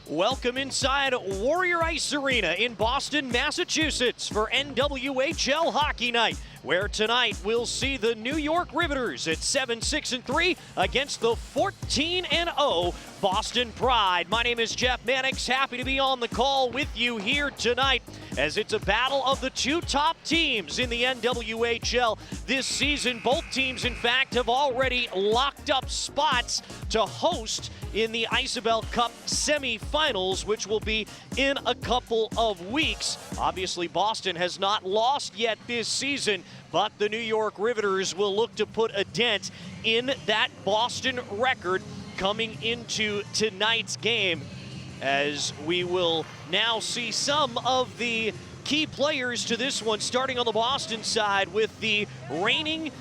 Welcome inside Warrior Ice Arena in Boston, Massachusetts for NWHL Hockey Night, where tonight we'll see the New York Riveters at 7-6-3 against the 14-0 Boston Pride. My name is Jeff Mannix, happy to be on the call with you here tonight as it's a battle of the two top teams in the NWHL this season. Both teams, in fact, have already locked up spots to host in the Isabel Cup semifinals, which will be in a couple of weeks. Obviously, Boston has not lost yet this season, but the New York Riveters will look to put a dent in that Boston record coming into tonight's game, as we will now see some of the key players to this one, starting on the Boston side with the reigning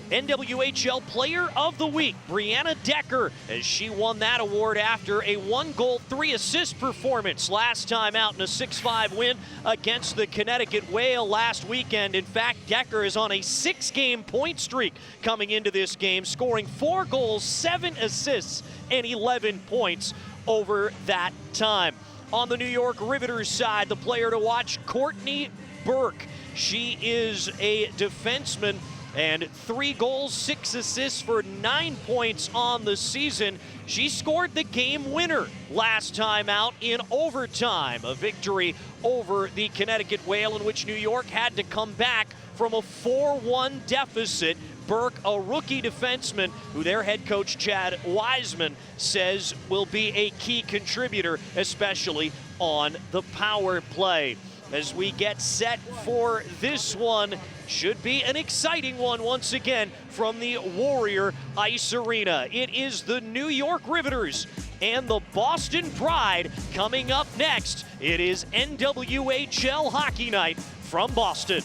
NWHL Player of the Week, Brianna Decker, as she won that award after a 1-goal, 3-assist performance last time out in a 6-5 win against the Connecticut Whale last weekend. In fact, Decker is on a 6-game point streak coming into this game, scoring 4 goals, 7 assists, and 11 points over that time. On the New York Riveters side, the player to watch, Courtney Burke. She is a defenseman, and 3 goals, 6 assists for 9 points on the season. She scored the game winner last time out in overtime, a victory over the Connecticut Whale in which New York had to come back from a 4-1 deficit. Burke, a rookie defenseman who their head coach Chad Wiseman says will be a key contributor, especially on the power play. As we get set for this one, should be an exciting one once again from the Warrior Ice Arena. It is the New York Riveters and the Boston Pride coming up next. It is NWHL Hockey Night from Boston.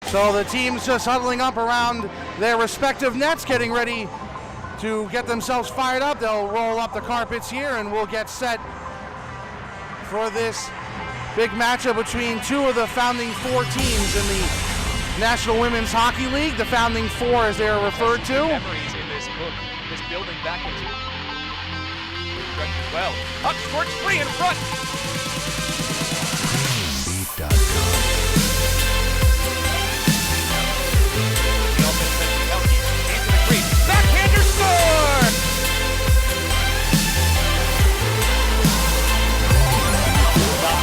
So the teams just huddling up around their respective nets, getting ready to get themselves fired up. They'll roll up the carpets here and we'll get set for this big matchup between two of the founding 4 teams in the National Women's Hockey League, the founding 4 as they are referred to. Memories in this book, this building back into as well. Up towards free in front. Backhander score!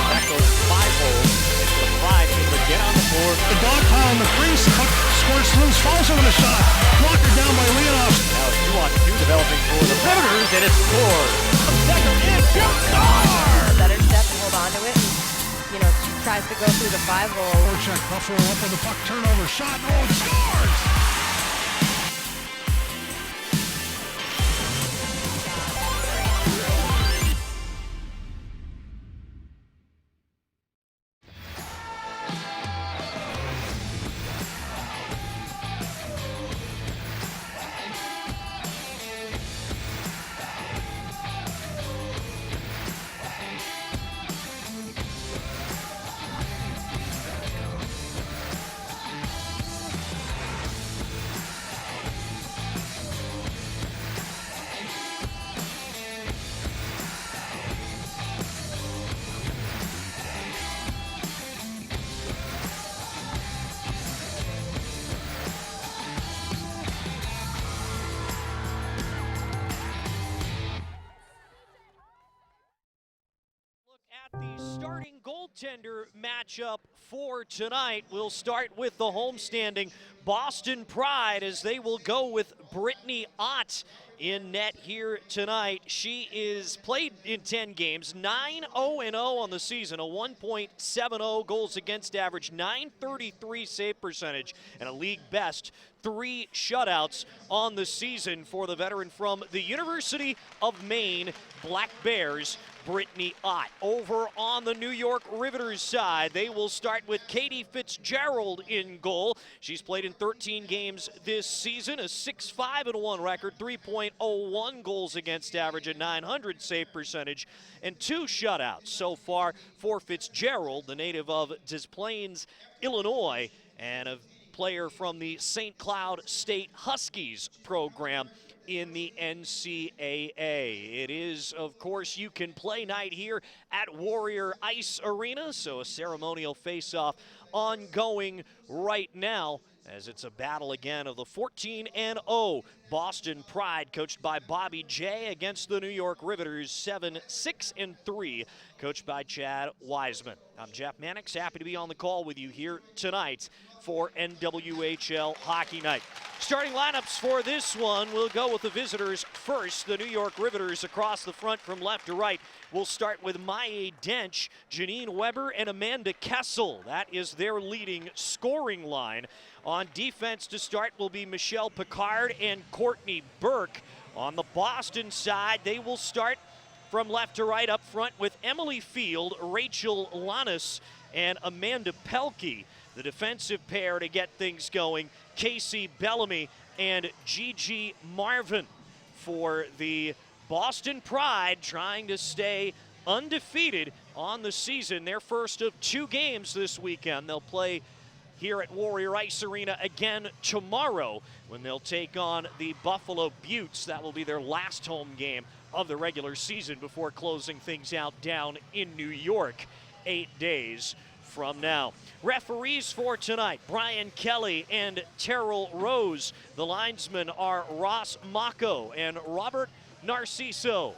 That goes 5 holes into the Pride able to get on the board. The dog pile in the crease, puck squirts loose, falls over the shot, blocked down by Leonoff. Now it's 2-on-2 developing for the Riveters, and it's scored. Second in, score! Better step and hold on to it. And, tries to go through the 5-hole. Forecheck, Buffalo up with the puck, turnover, shot, oh, it scores! goaltender matchup for tonight. We'll start with the homestanding Boston Pride as they will go with Brittany Ott in net here tonight. She is played in 10 games, 9-0-0 on the season, a 1.70 goals against average, 933 save percentage, and a league best 3 shutouts on the season for the veteran from the University of Maine Black Bears, Brittany Ott. Over on the New York Riveters side, they will start with Katie Fitzgerald in goal. She's played in 13 games this season, a 6-5-1 record, 3.01 goals against average, a 900 save percentage, and 2 shutouts so far for Fitzgerald, the native of Des Plaines, Illinois, and a player from the St. Cloud State Huskies program in the NCAA. It is, of course, you can play night here at Warrior Ice Arena, so a ceremonial face-off ongoing right now as it's a battle again of the 14-0 Boston Pride, coached by Bobby J, against the New York Riveters, 7-6-3, coached by Chad Wiseman. I'm Jeff Mannix, happy to be on the call with you here tonight for NWHL Hockey Night. Starting lineups for this one, we'll go with the visitors first. The New York Riveters across the front from left to right. We'll start with Maya Dench, Janine Weber, and Amanda Kessel. That is their leading scoring line. On defense to start will be Michelle Picard and Courtney Burke. On the Boston side, they will start from left to right up front with Emily Field, Rachel Lannis, and Amanda Pelkey. The defensive pair to get things going, Casey Bellamy and Gigi Marvin. For the Boston Pride, trying to stay undefeated on the season. Their first of 2 games this weekend. They'll play here at Warrior Ice Arena again tomorrow when they'll take on the Buffalo Buttes. That will be their last home game of the regular season before closing things out down in New York 8 days from now. Referees for tonight, Brian Kelly and Terrell Rose. The linesmen are Ross Mako and Robert Narciso.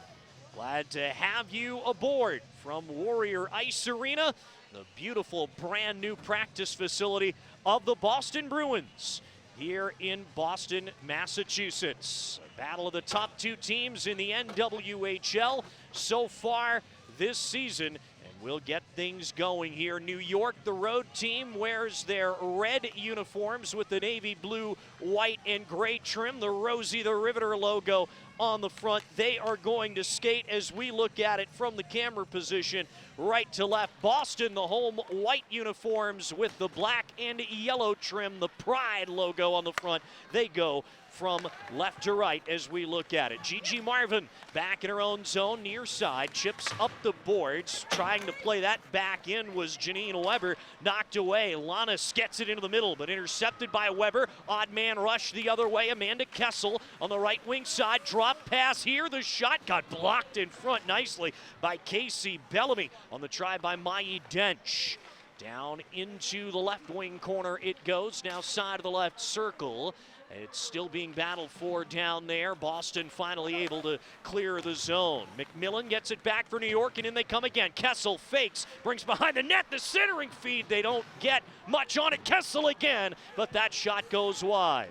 Glad to have you aboard from Warrior Ice Arena, the beautiful brand new practice facility of the Boston Bruins here in Boston, Massachusetts. A battle of the top 2 teams in the NWHL so far this season. We'll get things going here. New York, the road team, wears their red uniforms with the navy blue, white, and gray trim, the Rosie the Riveter logo on the front. They are going to skate as we look at it from the camera position, right to left. Boston, the home white uniforms with the black and yellow trim, the Pride logo on the front. They go from left to right as we look at it. Gigi Marvin back in her own zone, near side, chips up the boards. Trying to play that back in was Janine Weber, knocked away. Lannis gets it into the middle, but intercepted by Weber. Odd man rush the other way. Amanda Kessel on the right wing side, drop pass here. The shot got blocked in front nicely by Casey Bellamy on the try by Maya Dench. Down into the left wing corner it goes, now side of the left circle. It's still being battled for down there. Boston finally able to clear the zone. McMillan gets it back for New York, and in they come again. Kessel fakes, brings behind the net, the centering feed. They don't get much on it. Kessel again, but that shot goes wide.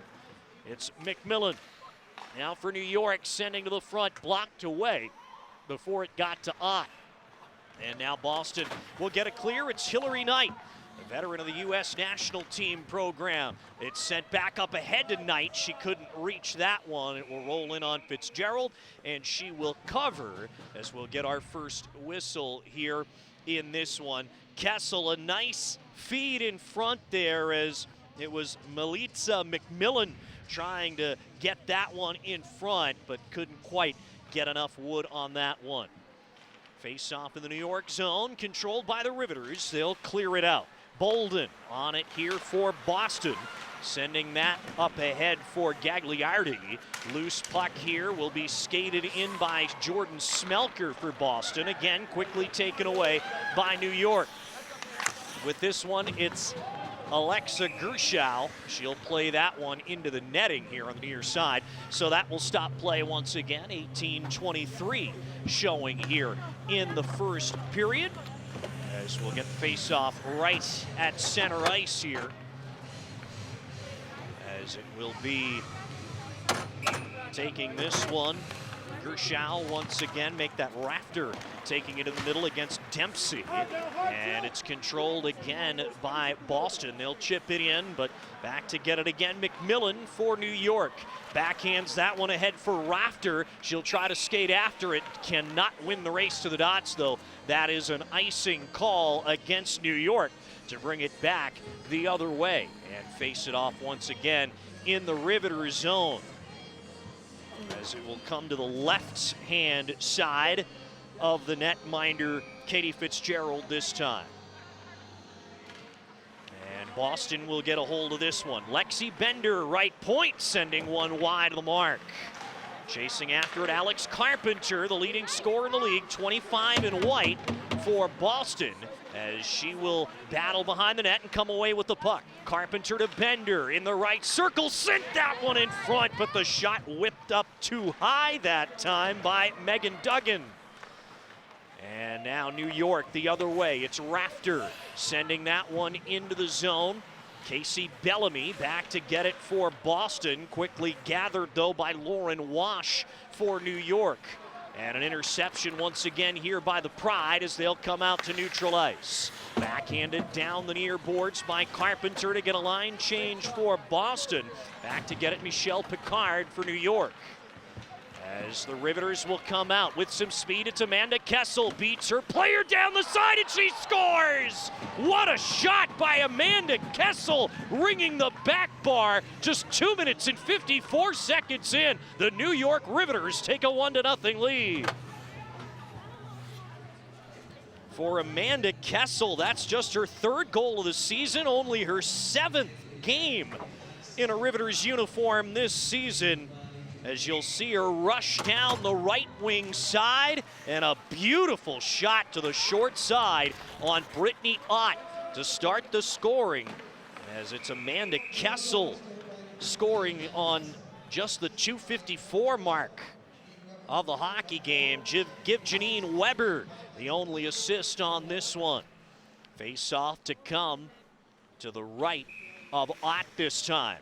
It's McMillan. Now for New York, sending to the front, blocked away before it got to Ott. And now Boston will get a clear. It's Hillary Knight, a veteran of the U.S. national team program. It's sent back up ahead tonight. She couldn't reach that one. It will roll in on Fitzgerald, and she will cover as we'll get our first whistle here in this one. Kessel, a nice feed in front there as it was Melitza McMillan trying to get that one in front, but couldn't quite get enough wood on that one. Face off in the New York zone, controlled by the Riveters. They'll clear it out. Bolden on it here for Boston, sending that up ahead for Gagliardi. Loose puck here will be skated in by Jordan Smelker for Boston. Again, quickly taken away by New York. With this one, it's Alexa Gershow. She'll play that one into the netting here on the near side. So that will stop play once again. 18-23 showing here in the first period. As we'll get the face-off right at center ice here. As it will be taking this one. Gershow once again make that rafter, taking it in the middle against Dempsey. And it's controlled again by Boston. They'll chip it in, but back to get it again. McMillan for New York. Backhands that one ahead for Rafter. She'll try to skate after it. Cannot win the race to the dots, though. That is an icing call against New York to bring it back the other way and face it off once again in the Riveter zone. As it will come to the left-hand side of the netminder, Katie Fitzgerald this time. And Boston will get a hold of this one. Lexi Bender, right point, sending one wide of the mark. Chasing after it, Alex Carpenter, the leading scorer in the league, 25 in white for Boston, as she will battle behind the net and come away with the puck. Carpenter to Bender in the right circle, sent that one in front, but the shot whipped up too high that time by Megan Duggan. And now New York the other way. It's Rafter sending that one into the zone. Casey Bellamy back to get it for Boston. Quickly gathered, though, by Lauren Wash for New York. And an interception once again here by the Pride as they'll come out to neutral ice. Backhanded down the near boards by Carpenter to get a line change for Boston. Back to get it, Michelle Picard for New York. As the Riveters will come out with some speed, it's Amanda Kessel, beats her player down the side and she scores! What a shot by Amanda Kessel, ringing the back bar just 2 minutes and 54 seconds in. The New York Riveters take a 1-0 lead. For Amanda Kessel, that's just her third goal of the season, only her 7th game in a Riveters uniform this season. As you'll see her rush down the right wing side, and a beautiful shot to the short side on Brittany Ott to start the scoring, as it's Amanda Kessel scoring on just the 2:54 mark of the hockey game. Give Janine Weber the only assist on this one. Face off to come to the right of Ott this time,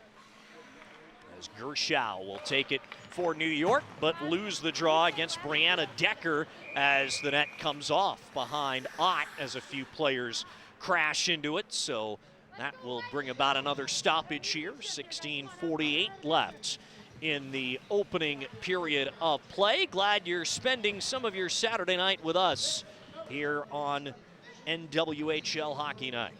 as Gershow will take it for New York, but lose the draw against Brianna Decker as the net comes off behind Ott as a few players crash into it. So that will bring about another stoppage here. 16:48 left in the opening period of play. Glad you're spending some of your Saturday night with us here on NWHL Hockey Night.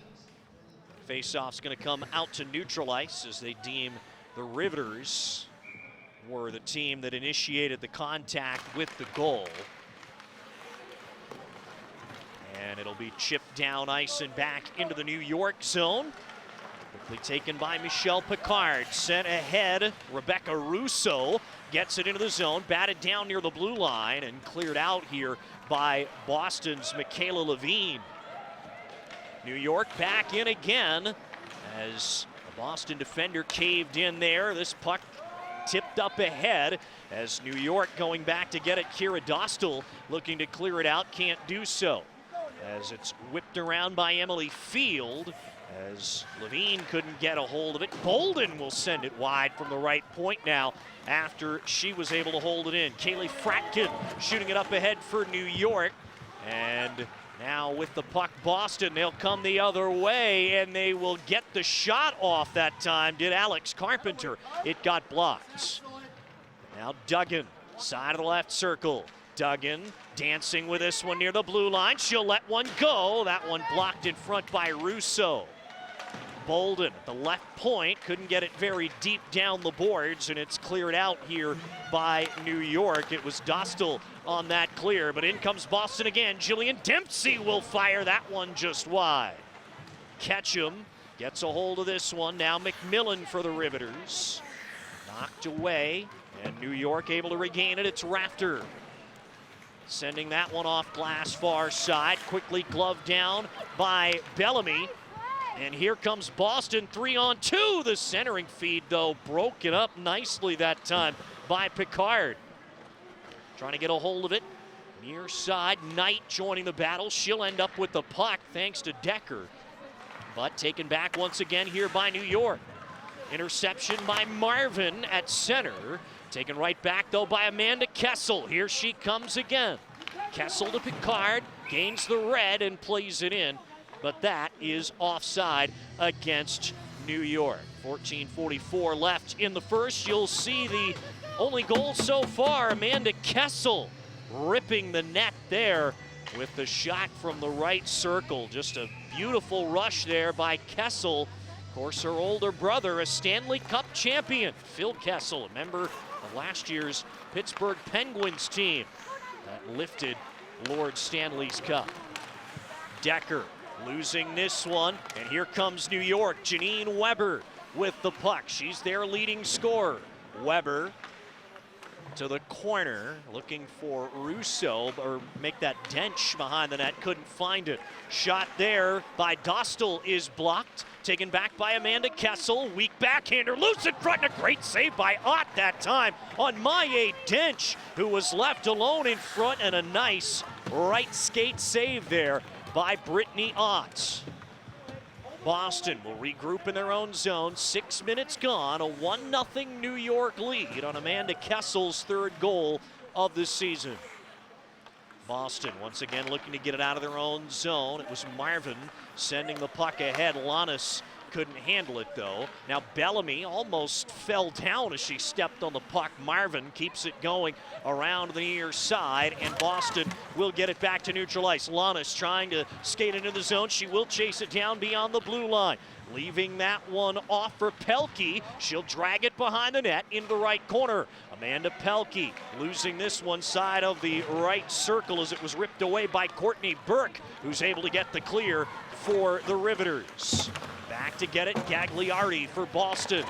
Faceoff's going to come out to neutral ice as they deem the Riveters were the team that initiated the contact with the goal. And it'll be chipped down ice and back into the New York zone. Quickly taken by Michelle Picard. Sent ahead, Rebecca Russo gets it into the zone, batted down near the blue line and cleared out here by Boston's Michaela Levine. New York back in again as the Boston defender caved in there. This puck tipped up ahead as New York going back to get it. Kira Dostal looking to clear it out, can't do so, as it's whipped around by Emily Field as Levine couldn't get a hold of it. Bolden will send it wide from the right point now after she was able to hold it in. Kaylee Fratkin shooting it up ahead for New York, and now with the puck, Boston, they'll come the other way, and they will get the shot off that time, did Alex Carpenter. It got blocked. Now Duggan, side of the left circle. Duggan dancing with this one near the blue line. She'll let one go. That one blocked in front by Russo. Bolden at the left point, couldn't get it very deep down the boards, and it's cleared out here by New York. It was Dostal on that clear, but in comes Boston again. Jillian Dempsey will fire that one just wide. Ketchum gets a hold of this one. Now McMillan for the Riveters. Knocked away, and New York able to regain it. It's Rafter sending that one off glass far side. Quickly gloved down by Bellamy. And here comes Boston, 3-on-2. The centering feed, though, broken up nicely that time by Picard. Trying to get a hold of it Near side, Knight joining the battle. She'll end up with the puck thanks to Decker. But taken back once again here by New York. Interception by Marvin at center. Taken right back though by Amanda Kessel. Here she comes again. Kessel to Picard, gains the red and plays it in. But that is offside against New York. 14:44 left in the first. You'll see the only goal so far, Amanda Kessel ripping the net there with the shot from the right circle. Just a beautiful rush there by Kessel. Of course, her older brother, a Stanley Cup champion, Phil Kessel, a member of last year's Pittsburgh Penguins team that lifted Lord Stanley's Cup. Decker losing this one, and here comes New York. Janine Weber with the puck. She's their leading scorer. Weber to the corner, looking for Russo, or make that dench behind the net, couldn't find it. Shot there by Dostal is blocked, taken back by Amanda Kessel. Weak backhander, loose in front, and a great save by Ott that time on Maye Dench, who was left alone in front, and a nice right skate save there by Brittany Ott. Boston will regroup in their own zone. 6 minutes gone, a 1-0 New York lead on Amanda Kessel's third goal of the season. Boston once again looking to get it out of their own zone. It was Marvin sending the puck ahead. Lannis couldn't handle it though. Now Bellamy almost fell down as she stepped on the puck. Marvin keeps it going around the near side, and Boston will get it back to neutral ice. Lannis trying to skate into the zone. She will chase it down beyond the blue line. Leaving that one off for Pelkey. She'll drag it behind the net into the right corner. Amanda Pelkey losing this one side of the right circle as it was ripped away by Courtney Burke, who's able to get the clear for the Riveters. Back to get it, Gagliardi for Boston.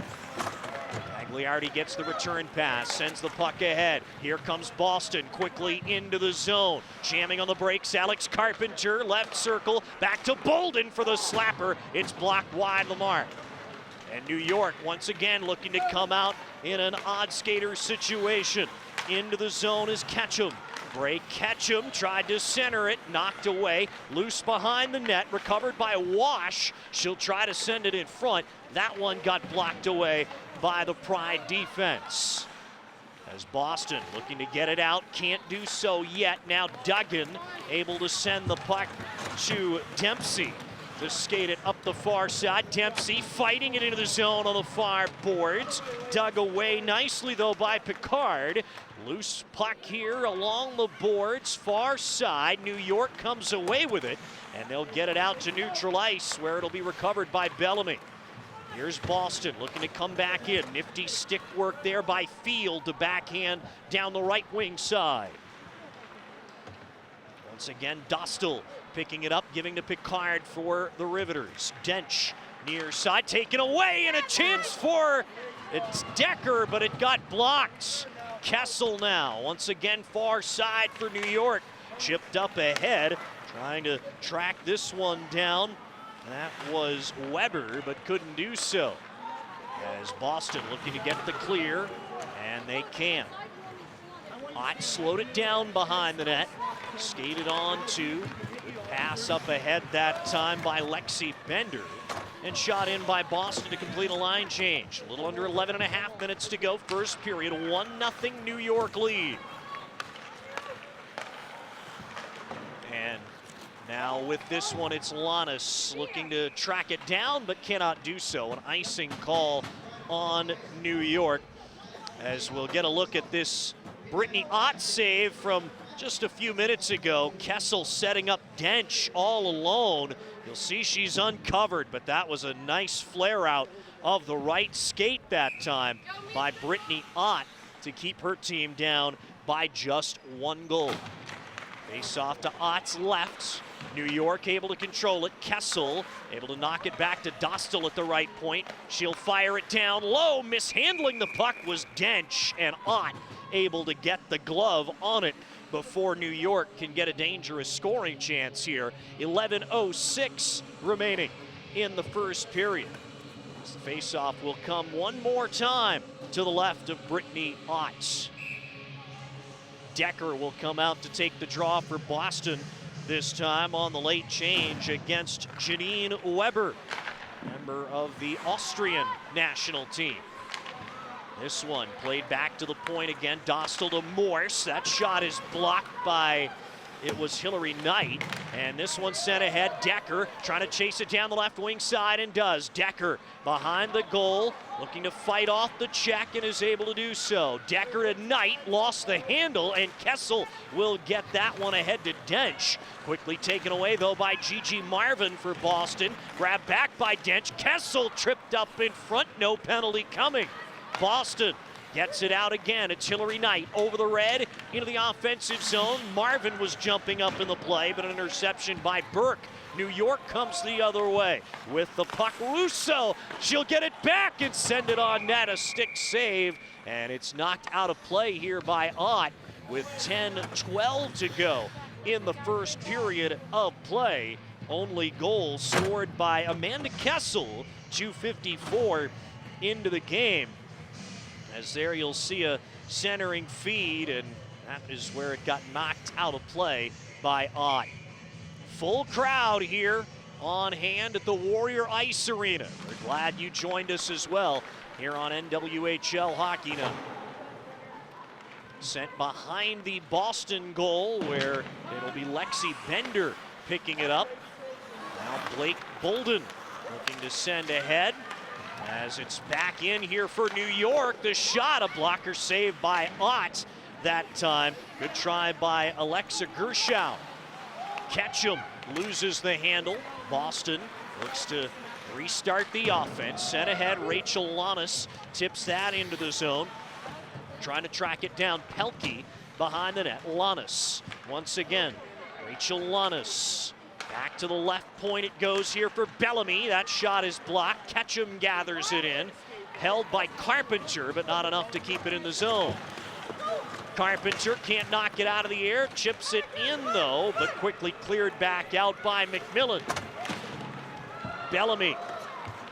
Gagliardi gets the return pass, sends the puck ahead. Here comes Boston quickly into the zone. Jamming on the brakes, Alex Carpenter, left circle, back to Bolden for the slapper. It's blocked wide of the mark. And New York once again looking to come out in an odd skater situation. Into the zone is Ketchum. Bray Ketchum tried to center it, knocked away, loose behind the net, recovered by Wash. She'll try to send it in front. That one got blocked away by the Pride defense. As Boston looking to get it out, can't do so yet. Now Duggan able to send the puck to Dempsey to skate it up the far side. Dempsey fighting it into the zone on the far boards. Dug away nicely though by Picard. Loose puck here along the boards, far side. New York comes away with it, and they'll get it out to neutral ice where it'll be recovered by Bellamy. Here's Boston looking to come back in. Nifty stick work there by Field to backhand down the right wing side. Once again, Dostal picking it up, giving to Picard for the Riveters. Dench near side, taken away, and a chance for it's Decker, but it got blocked. Kessel now, once again far side for New York. Chipped up ahead, trying to track this one down. That was Weber, but couldn't do so. As Boston looking to get the clear, and they can. Ott slowed it down behind the net. Skated on to, pass up ahead that time by Lexi Bender, and shot in by Boston to complete a line change. A little under 11.5 minutes to go, first period, 1-0 New York lead. And now with this one, it's Lannis looking to track it down, but cannot do so. An icing call on New York, as we'll get a look at this Brittany Ott save from just a few minutes ago. Kessel setting up Dench all alone. You'll see she's uncovered, but that was a nice flare out of the right skate that time by Brittany Ott to keep her team down by just 1 goal. Face off to Ott's left. New York able to control it. Kessel able to knock it back to Dostal at the right point. She'll fire it down low. Mishandling the puck was Dench, and Ott able to get the glove on it before New York can get a dangerous scoring chance here. 11:06 remaining in the first period. This faceoff will come one more time to the left of Brittany Ott. Decker will come out to take the draw for Boston, this time on the late change against Janine Weber, member of the Austrian national team. This one played back to the point again. Dostal to Morse. That shot is blocked by, it was Hillary Knight. And this one sent ahead. Decker trying to chase it down the left wing side and does. Decker behind the goal, looking to fight off the check and is able to do so. Decker to Knight, lost the handle, and Kessel will get that one ahead to Dench. Quickly taken away though by Gigi Marvin for Boston. Grabbed back by Dench. Kessel tripped up in front, no penalty coming. Boston gets it out again. It's Hillary Knight over the red into the offensive zone. Marvin was jumping up in the play, but an interception by Burke. New York comes the other way with the puck. Russo, she'll get it back and send it on net. A stick save, and it's knocked out of play here by Ott with 10-12 to go in the first period of play. Only goal scored by Amanda Kessel, 2:54 into the game. As there you'll see a centering feed, and that is where it got knocked out of play by Ott. Full crowd here on hand at the Warrior Ice Arena. We're glad you joined us as well here on NWHL Hockey Night. Sent behind the Boston goal where it'll be Lexi Bender picking it up. Now Blake Bolden looking to send ahead. As it's back in here for New York, the shot, a blocker saved by Ott that time. Good try by Alexa Gershow. Ketchum loses the handle. Boston looks to restart the offense. Sent ahead, Rachel Lannis tips that into the zone. Trying to track it down, Pelkey behind the net. Lannis once again, Rachel Lannis. Back to the left point it goes here for Bellamy. That shot is blocked. Ketchum gathers it in. Held by Carpenter, but not enough to keep it in the zone. Carpenter can't knock it out of the air. Chips it in though, but quickly cleared back out by McMillan. Bellamy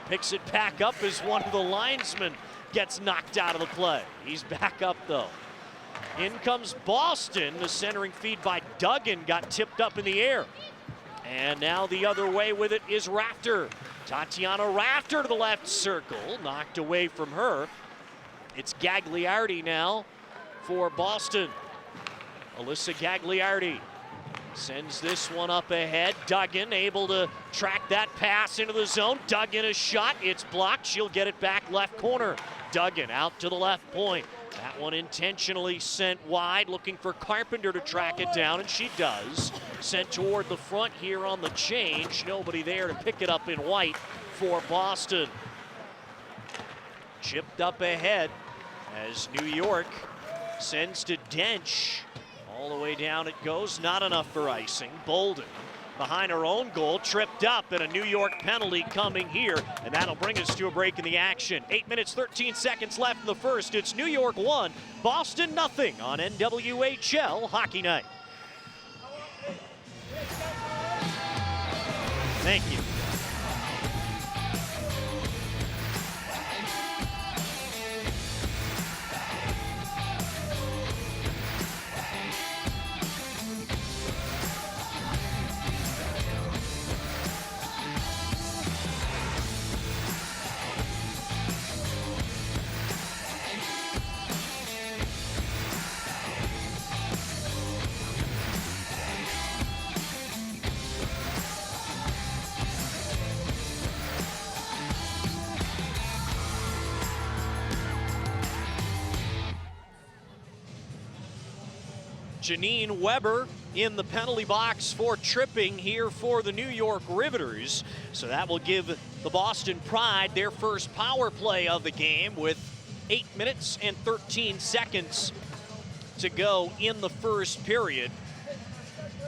picks it back up as one of the linesmen gets knocked out of the play. He's back up though. In comes Boston. The centering feed by Duggan got tipped up in the air. And now the other way with it is Rafter. Tatiana Rafter to the left circle, knocked away from her. It's Gagliardi now for Boston. Alyssa Gagliardi sends this one up ahead. Duggan able to track that pass into the zone. Duggan a shot, it's blocked. She'll get it back left corner. Duggan out to the left point. That one intentionally sent wide, looking for Carpenter to track it down, and she does. Sent toward the front here on the change. Nobody there to pick it up in white for Boston. Chipped up ahead as New York sends to Dench. All the way down it goes, not enough for icing. Bolden behind her own goal, tripped up, and a New York penalty coming here, and that'll bring us to a break in the action. 8 minutes, 13 seconds left in the first. It's New York 1, Boston nothing on NWHL Hockey Night. Thank you. Janine Weber in the penalty box for tripping here for the New York Riveters. So that will give the Boston Pride their first power play of the game with 8 minutes and 13 seconds to go in the first period.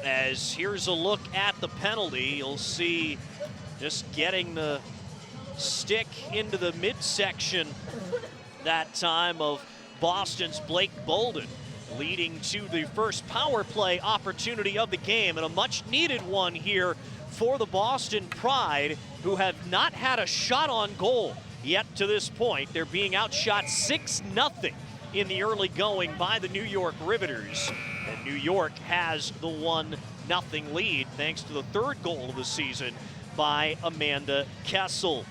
As here's a look at the penalty. You'll see just getting the stick into the midsection that time of Boston's Blake Bolden, leading to the first power play opportunity of the game, and a much needed one here for the Boston Pride, who have not had a shot on goal yet to this point. They're being outshot 6-0 in the early going by the New York Riveters. And New York has the 1-0 lead thanks to the third goal of the season by Amanda Kessel.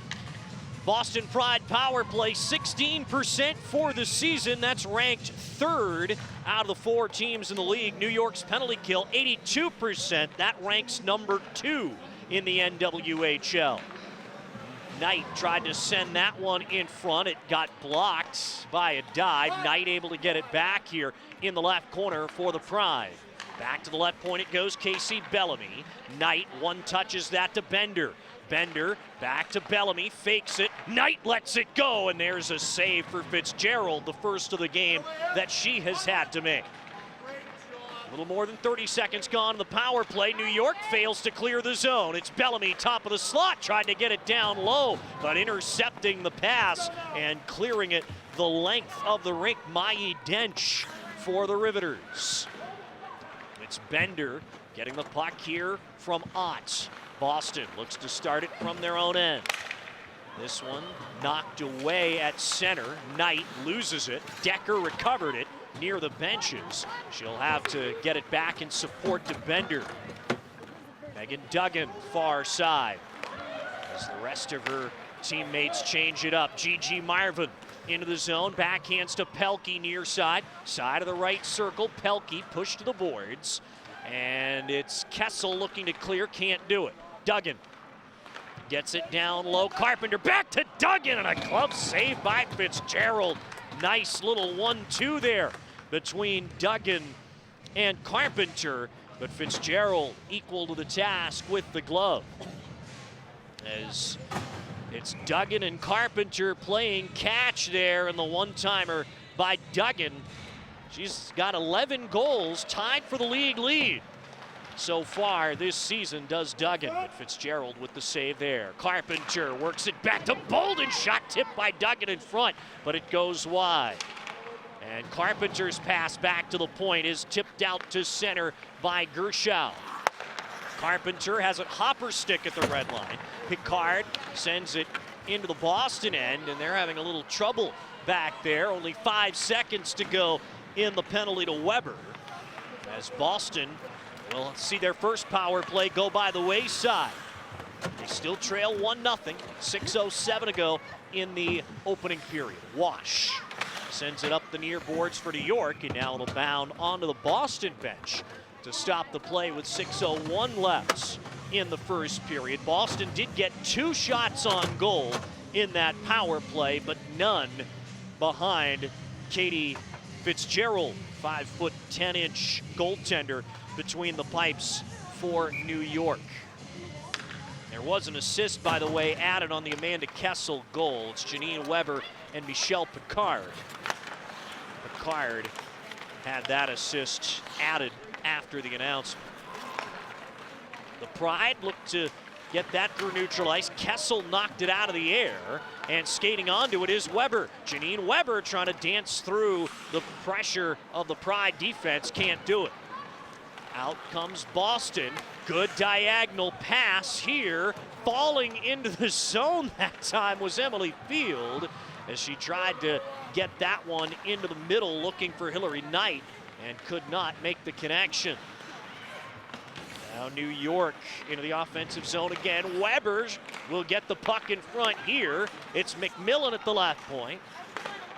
Boston Pride power play 16% for the season. That's ranked third out of the 4 teams in the league. New York's penalty kill 82%. That ranks number 2 in the NWHL. Knight tried to send that one in front. It got blocked by a dive. Knight able to get it back here in the left corner for the Pride. Back to the left point it goes, Casey Bellamy. Knight one-touches that to Bender. Bender back to Bellamy, fakes it. Knight lets it go, and there's a save for Fitzgerald, the first of the game that she has had to make. A little more than 30 seconds gone in the power play. New York fails to clear the zone. It's Bellamy, top of the slot, tried to get it down low, but intercepting the pass and clearing it the length of the rink. Mai Dench for the Riveters. It's Bender getting the puck here from Ott. Boston looks to start it from their own end. This one knocked away at center. Knight loses it. Decker recovered it near the benches. She'll have to get it back in support to Bender. Megan Duggan, far side. As the rest of her teammates change it up. Gigi Marvin into the zone. Backhands to Pelkey near side. Side of the right circle. Pelkey pushed to the boards. And it's Kessel looking to clear. Can't do it. Duggan gets it down low. Carpenter back to Duggan, and a glove save by Fitzgerald. Nice little 1-2 there between Duggan and Carpenter, but Fitzgerald equal to the task with the glove. As it's Duggan and Carpenter playing catch there, and the one-timer by Duggan. She's got 11 goals, tied for the league lead so far this season, does Duggan, but Fitzgerald with the save there. Carpenter works it back to Bolden, shot tipped by Duggan in front, but it goes wide. And Carpenter's pass back to the point is tipped out to center by Gershow. Carpenter has a hopper stick at the red line. Picard sends it into the Boston end, and they're having a little trouble back there. Only 5 seconds to go in the penalty to Weber, as Boston will see their first power play go by the wayside. They still trail 1-0, 6:07 to go in the opening period. Wash sends it up the near boards for New York, and now it'll bound onto the Boston bench to stop the play with 6:01 left in the first period. Boston did get 2 shots on goal in that power play, but none behind Katie Fitzgerald, 5'10" goaltender between the pipes for New York. There was an assist, by the way, added on the Amanda Kessel goal. It's Janine Weber and Michelle Picard. Picard had that assist added after the announcement. The Pride looked to get that through neutral ice. Kessel knocked it out of the air, and skating onto it is Weber. Janine Weber trying to dance through the pressure of the Pride defense, can't do it. Out comes Boston. Good diagonal pass here. Falling into the zone that time was Emily Field, as she tried to get that one into the middle looking for Hillary Knight and could not make the connection. Now New York into the offensive zone again. Weber will get the puck in front here. It's McMillan at the left point.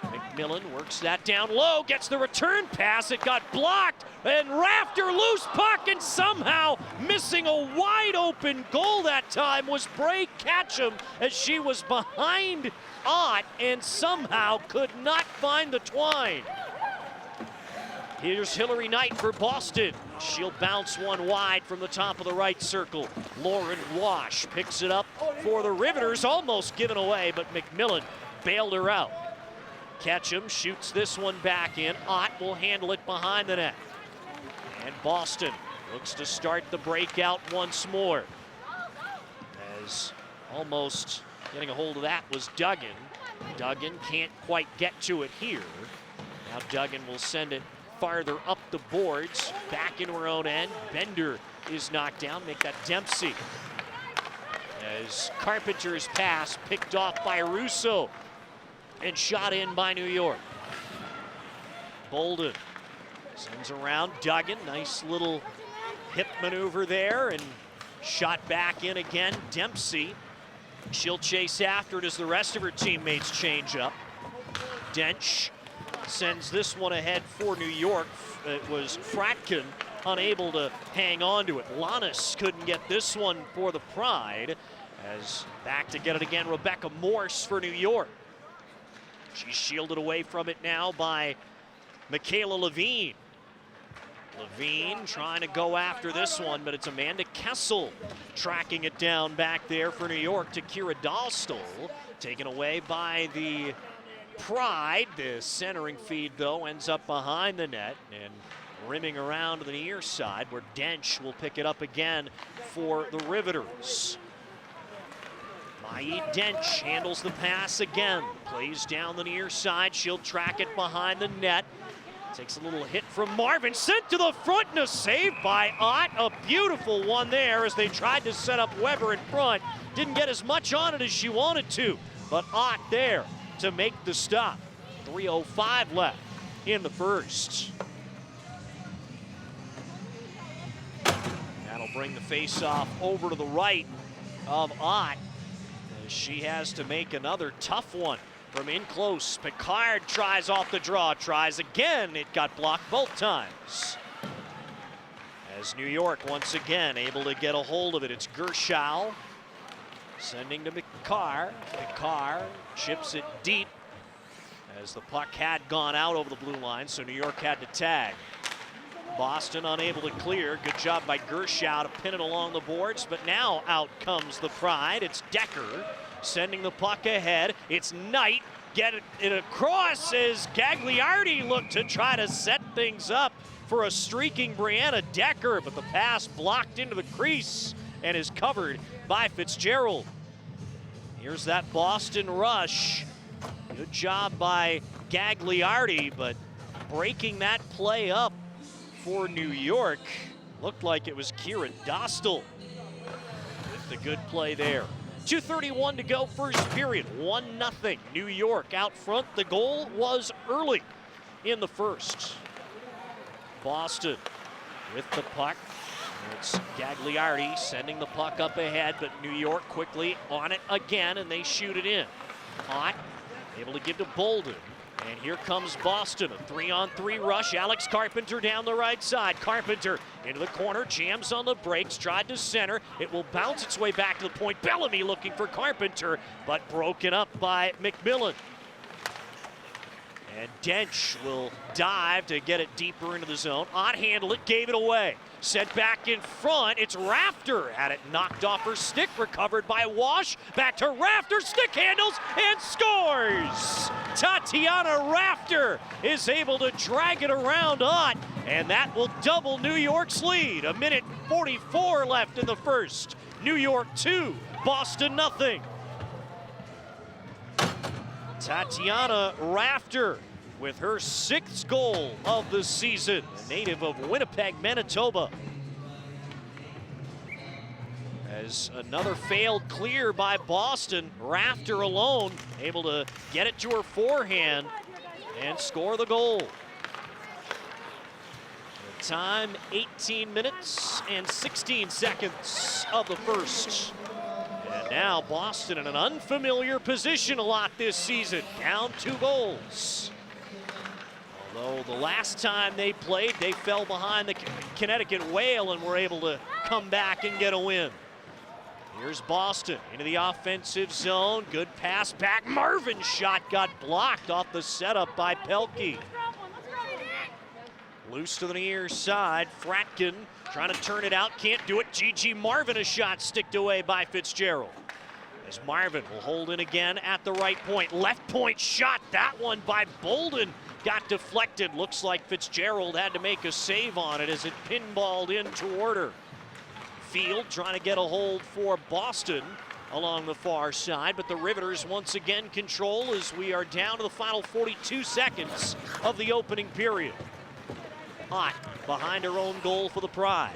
McMillan works that down low, gets the return pass. It got blocked, and Rafter loose puck, and somehow missing a wide open goal that time was Bray Ketchum, as she was behind Ott and somehow could not find the twine. Here's Hillary Knight for Boston. She'll bounce one wide from the top of the right circle. Lauren Wash picks it up for the Riveters, almost given away, but McMillan bailed her out. Ketchum shoots this one back in. Ott will handle it behind the net. And Boston looks to start the breakout once more, as almost getting a hold of that was Duggan. Duggan can't quite get to it here. Now Duggan will send it farther up the boards, back into her own end. Bender is knocked down, make that Dempsey. As Carpenter's pass picked off by Russo and shot in by New York. Bolden Sends around Duggan. Nice little hip maneuver there and shot back in again. Dempsey. She'll chase after it as the rest of her teammates change up. Dench sends this one ahead for New York. It was Fratkin unable to hang on to it. Lannis couldn't get this one for the Pride. As back to get it again, Rebecca Morse for New York. She's shielded away from it now by Michaela Levine. Levine trying to go after this one, but it's Amanda Kessel tracking it down back there for New York to Kira Dahlstol. Taken away by the Pride. The centering feed, though, ends up behind the net and rimming around to the near side, where Dench will pick it up again for the Riveters. Mai Dench handles the pass again. Plays down the near side. She'll track it behind the net. Takes a little hit from Marvin, sent to the front, and a save by Ott. A beautiful one there as they tried to set up Weber in front. Didn't get as much on it as she wanted to, but Ott there to make the stop. 3:05 left in the first. That'll bring the face-off over to the right of Ott, as she has to make another tough one. From in close, Picard tries off the draw, tries again. It got blocked both times. As New York once again able to get a hold of it. It's Gershow sending to Picard. Picard chips it deep as the puck had gone out over the blue line, so New York had to tag. Boston unable to clear. Good job by Gershow to pin it along the boards, but now out comes the Pride. It's Decker sending the puck ahead. It's Knight. Get it across as Gagliardi looked to try to set things up for a streaking Brianna Decker, but the pass blocked into the crease and is covered by Fitzgerald. Here's that Boston rush. Good job by Gagliardi, but breaking that play up for New York. Looked like it was Kira Dostal with the good play there. 2:31 to go first period, 1-0. New York out front. The goal was early in the first. Boston with the puck. It's Gagliardi sending the puck up ahead, but New York quickly on it again, and they shoot it in. Ott able to give to Bolden. And here comes Boston, a 3-on-3 rush. Alex Carpenter down the right side. Carpenter into the corner, jams on the brakes, tried to center. It will bounce its way back to the point. Bellamy looking for Carpenter, but broken up by McMillan. And Dench will dive to get it deeper into the zone. Ott handled it, gave it away. Sent back in front, it's Rafter. Had it knocked off her stick, recovered by Wash. Back to Rafter, stick handles, and scores! Tatiana Rafter is able to drag it around Ott, and that will double New York's lead. 1:44 left in the first. New York 2, Boston 0. Tatiana Rafter with her 6th goal of the season, a native of Winnipeg, Manitoba. As another failed clear by Boston, Rafter alone able to get it to her forehand and score the goal. The time, 18 minutes and 16 seconds of the first. And now Boston in an unfamiliar position a lot this season, down 2 goals. Although the last time they played, they fell behind the Connecticut Whale and were able to come back and get a win. Here's Boston into the offensive zone. Good pass back. Marvin's shot got blocked off the setup by Pelkey. Loose to the near side. Fratkin trying to turn it out. Can't do it. Gigi Marvin, a shot sticked away by Fitzgerald. As Marvin will hold in again at the right point. Left point shot. That one by Bolden got deflected. Looks like Fitzgerald had to make a save on it as it pinballed in toward her. Field trying to get a hold for Boston along the far side, but the Riveters once again control as we are down to the final 42 seconds of the opening period. Ott behind her own goal for the Pride.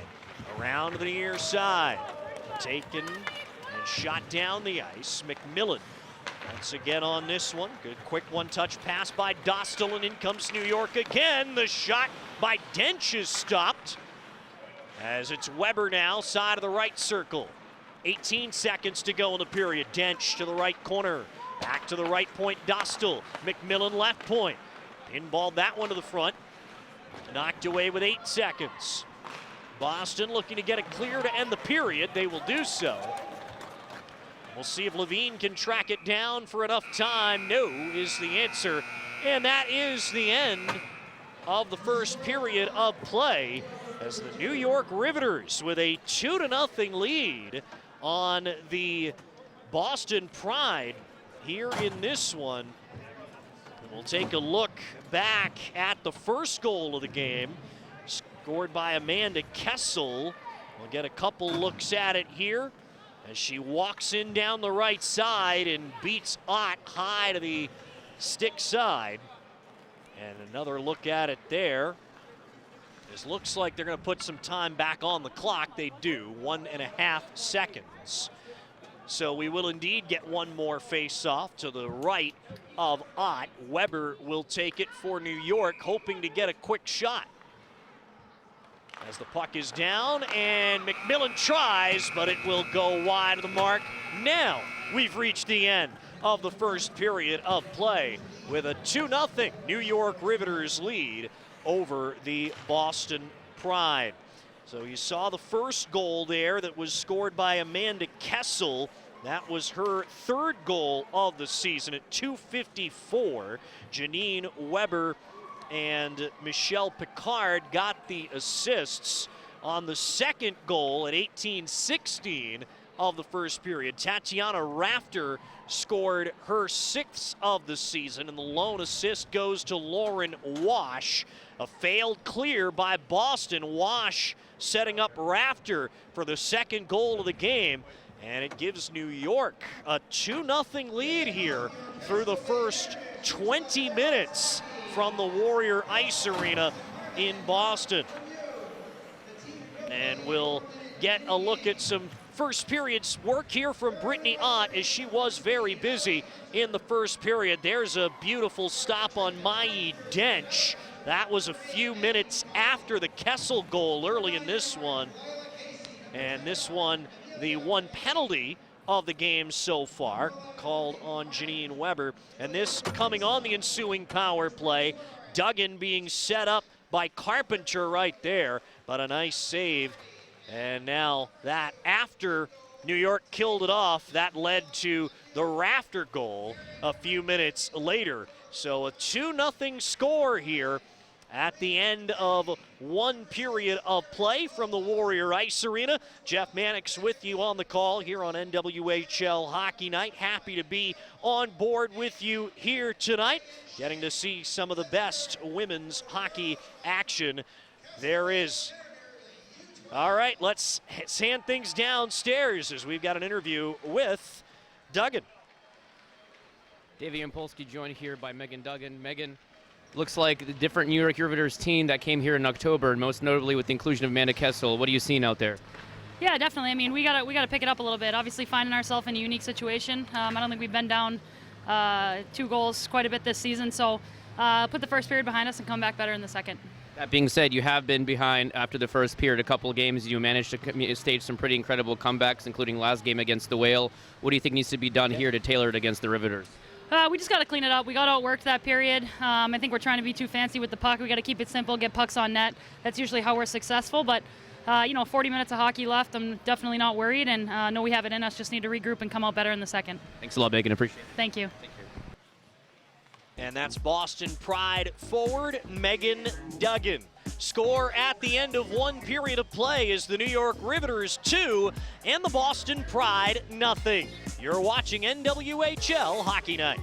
Around to the near side. Taken and shot down the ice. McMillan Once again on this one, good quick one-touch pass by Dostal, and in comes New York again. The shot by Dench is stopped, as it's Weber now, side of the right circle. 18 seconds to go in the period. Dench to the right corner, back to the right point, Dostal. McMillan left point, pinballed that one to the front, knocked away with 8 seconds. Boston looking to get it clear to end the period. They will do so. We'll see if Levine can track it down for enough time. No is the answer. And that is the end of the first period of play, as the New York Riveters with a 2-0 lead on the Boston Pride here in this one. And we'll take a look back at the first goal of the game, scored by Amanda Kessel. We'll get a couple looks at it here as she walks in down the right side and beats Ott high to the stick side. And another look at it there. This looks like they're going to put some time back on the clock. They do, 1.5 seconds. So we will indeed get one more face-off to the right of Ott. Weber will take it for New York, hoping to get a quick shot. As the puck is down, and McMillan tries, but it will go wide of the mark. Now we've reached the end of the first period of play with a 2-0 New York Riveters lead over the Boston Pride. So you saw the first goal there that was scored by Amanda Kessel. That was her third goal of the season at 2:54. Janine Weber and Michelle Picard got the assists on the second goal at 18:16 of the first period. Tatiana Rafter scored her 6th of the season, and the lone assist goes to Lauren Wash. A failed clear by Boston. Wash setting up Rafter for the second goal of the game, and it gives New York a 2-0 lead here through the first 20 minutes from the Warrior Ice Arena in Boston. And we'll get a look at some first period's work here from Brittany Ott, as she was very busy in the first period. There's a beautiful stop on Mai Dench. That was a few minutes after the Kessel goal early in this one. And this one, the one penalty of the game so far, called on Janine Weber. And this coming on the ensuing power play. Duggan being set up by Carpenter right there, but a nice save. And now that after New York killed it off, that led to the Rafter goal a few minutes later. So a 2-0 score here at the end of one period of play from the Warrior Ice Arena. Jeff Mannix with you on the call here on NWHL Hockey Night. Happy to be on board with you here tonight, getting to see some of the best women's hockey action there is. All right, let's hand things downstairs as we've got an interview with Duggan. Davey Yampolsky joined here by Megan Duggan. Megan, looks like the different New York Riveters team that came here in October, and most notably with the inclusion of Amanda Kessel. What are you seeing out there? Yeah, definitely. I mean, we gotta pick it up a little bit. Obviously, finding ourselves in a unique situation. I don't think we've been down 2 goals quite a bit this season. So put the first period behind us and come back better in the second. That being said, you have been behind after the first period a couple of games. You managed to stage some pretty incredible comebacks, including last game against the Whale. What do you think needs to be done here to tailor it against the Riveters? We just got to clean it up. We got outworked that period. I think we're trying to be too fancy with the puck. We got to keep it simple, get pucks on net. That's usually how we're successful. But 40 minutes of hockey left. I'm definitely not worried, and know we have it in us. Just need to regroup and come out better in the second. Thanks a lot, Megan. Appreciate it. Thank you. And that's Boston Pride forward Megan Duggan. Score at the end of one period of play is the New York Riveters 2 and the Boston Pride 0. You're watching NWHL Hockey Night.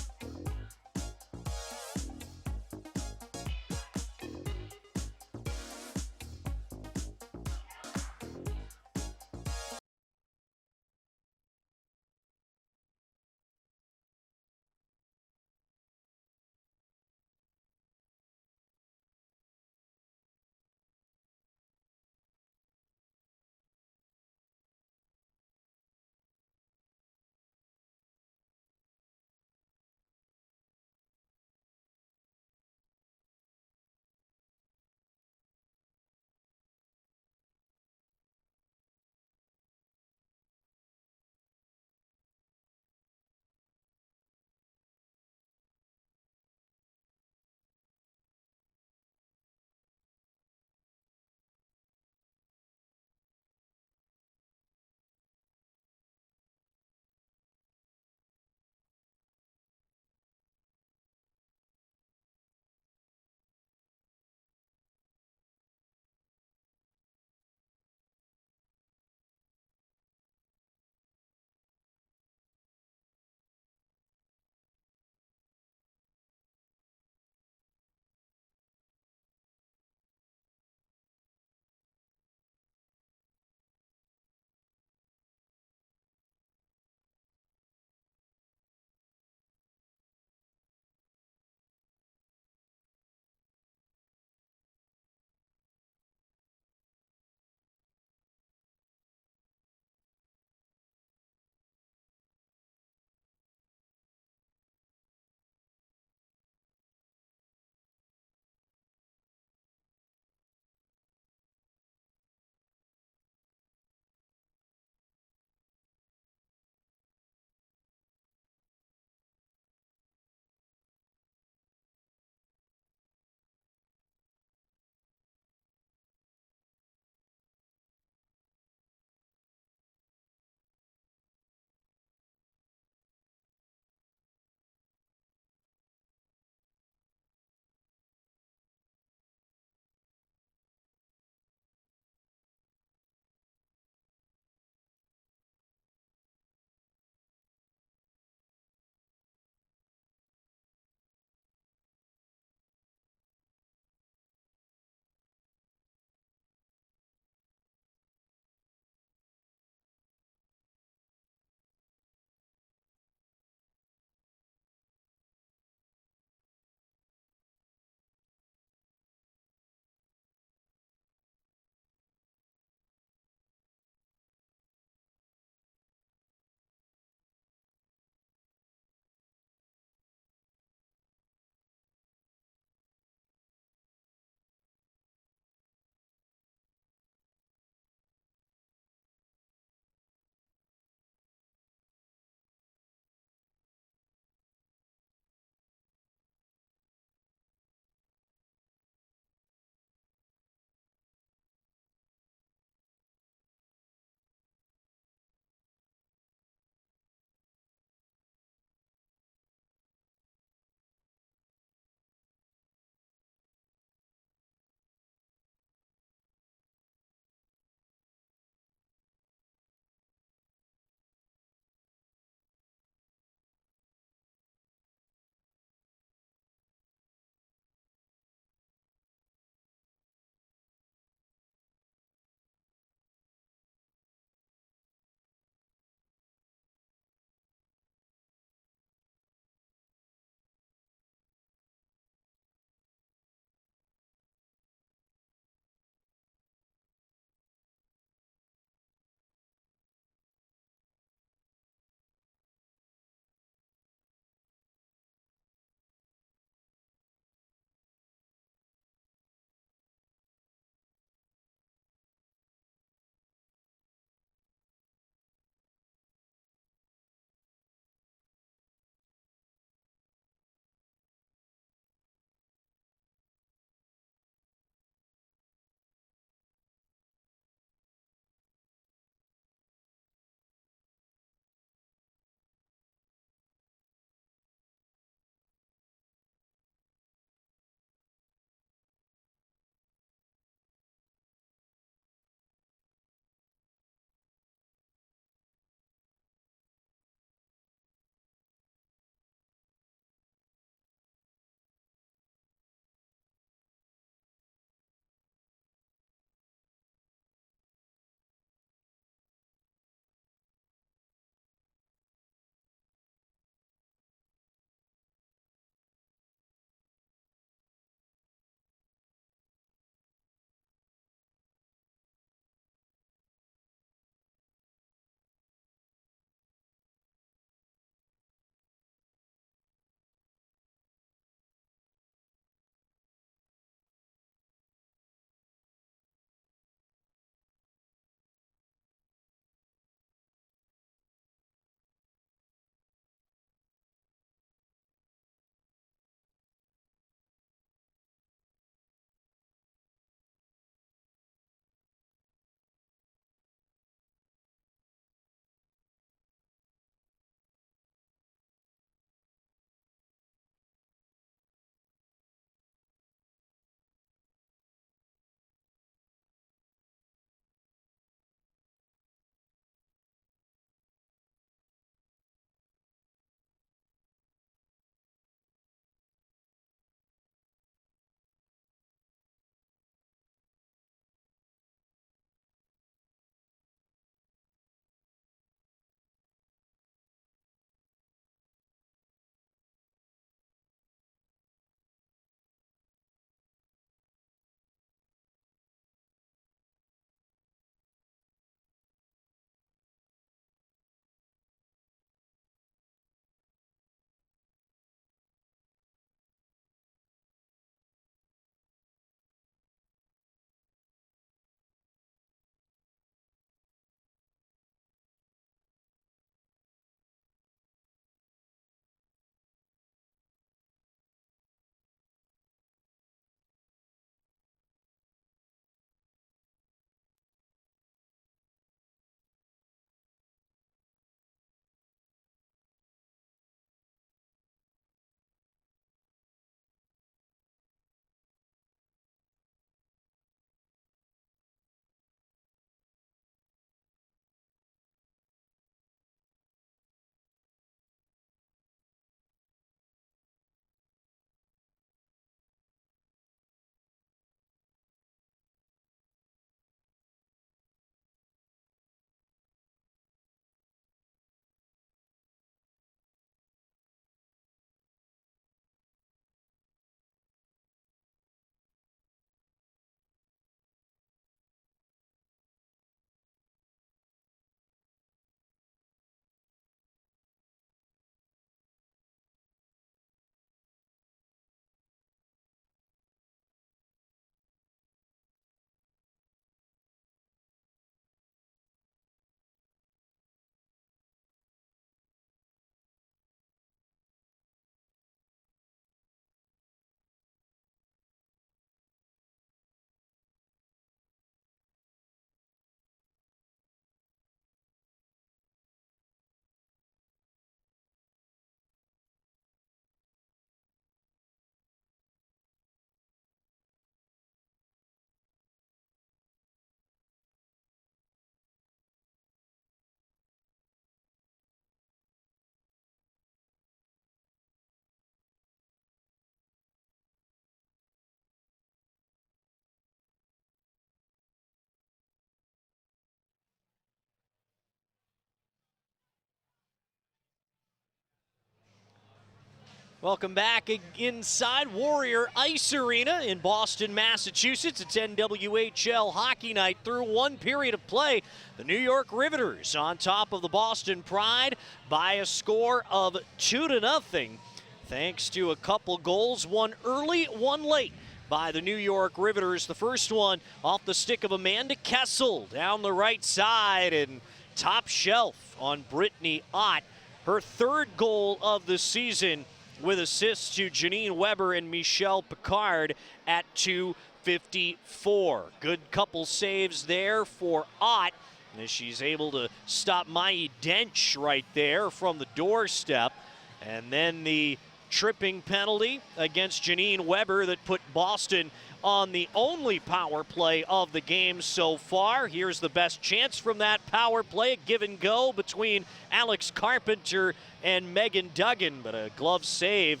Welcome back inside Warrior Ice Arena in Boston, Massachusetts. It's NWHL Hockey Night. Through one period of play, the New York Riveters on top of the Boston Pride by a score of 2-0, thanks to a couple goals, one early, one late, by the New York Riveters. The first one off the stick of Amanda Kessel down the right side and top shelf on Brittany Ott. Her third goal of the season, with assists to Janine Weber and Michelle Picard at 2:54. Good couple saves there for Ott, as she's able to stop Mai Dench right there from the doorstep. And then the tripping penalty against Janine Weber that put Boston on the only power play of the game so far. Here's the best chance from that power play, a give and go between Alex Carpenter and Megan Duggan, but a glove save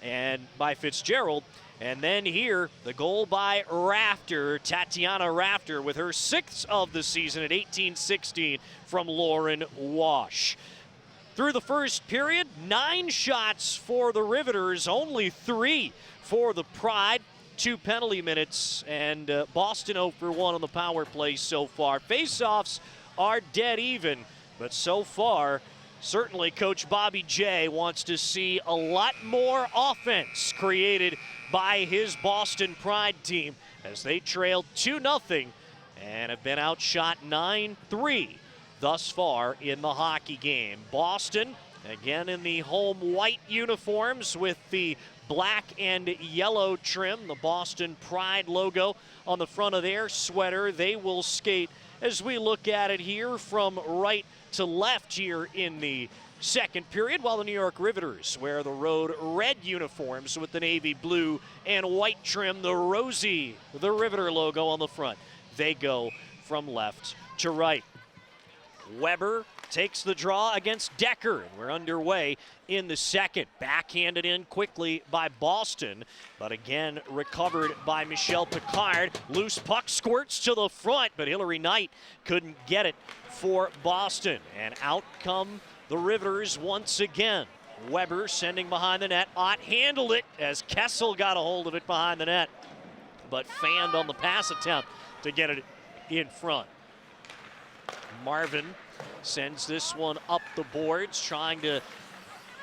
and by Fitzgerald. And then here, the goal by Rafter, Tatiana Rafter, with her 6th of the season at 18-16 from Lauren Wash. Through the first period, 9 shots for the Riveters, only 3 for the Pride. 2 penalty minutes, and Boston 0 for 1 on the power play so far. Faceoffs are dead even, but so far, certainly Coach Bobby J wants to see a lot more offense created by his Boston Pride team as they trailed 2-0 and have been outshot 9-3 thus far in the hockey game. Boston, again in the home white uniforms with the black and yellow trim, the Boston Pride logo on the front of their sweater. They will skate, as we look at it here, from right to left here in the second period, while the New York Riveters wear the road red uniforms with the navy blue and white trim, the rosy, the Riveter logo on the front. They go from left to right. Weber takes the draw against Decker, and we're underway in the second. Backhanded in quickly by Boston, but again recovered by Michelle Picard. Loose puck squirts to the front, but Hillary Knight couldn't get it for Boston. And out come the Riveters once again. Weber sending behind the net. Ott handled it as Kessel got a hold of it behind the net, but fanned on the pass attempt to get it in front. Marvin sends this one up the boards, trying to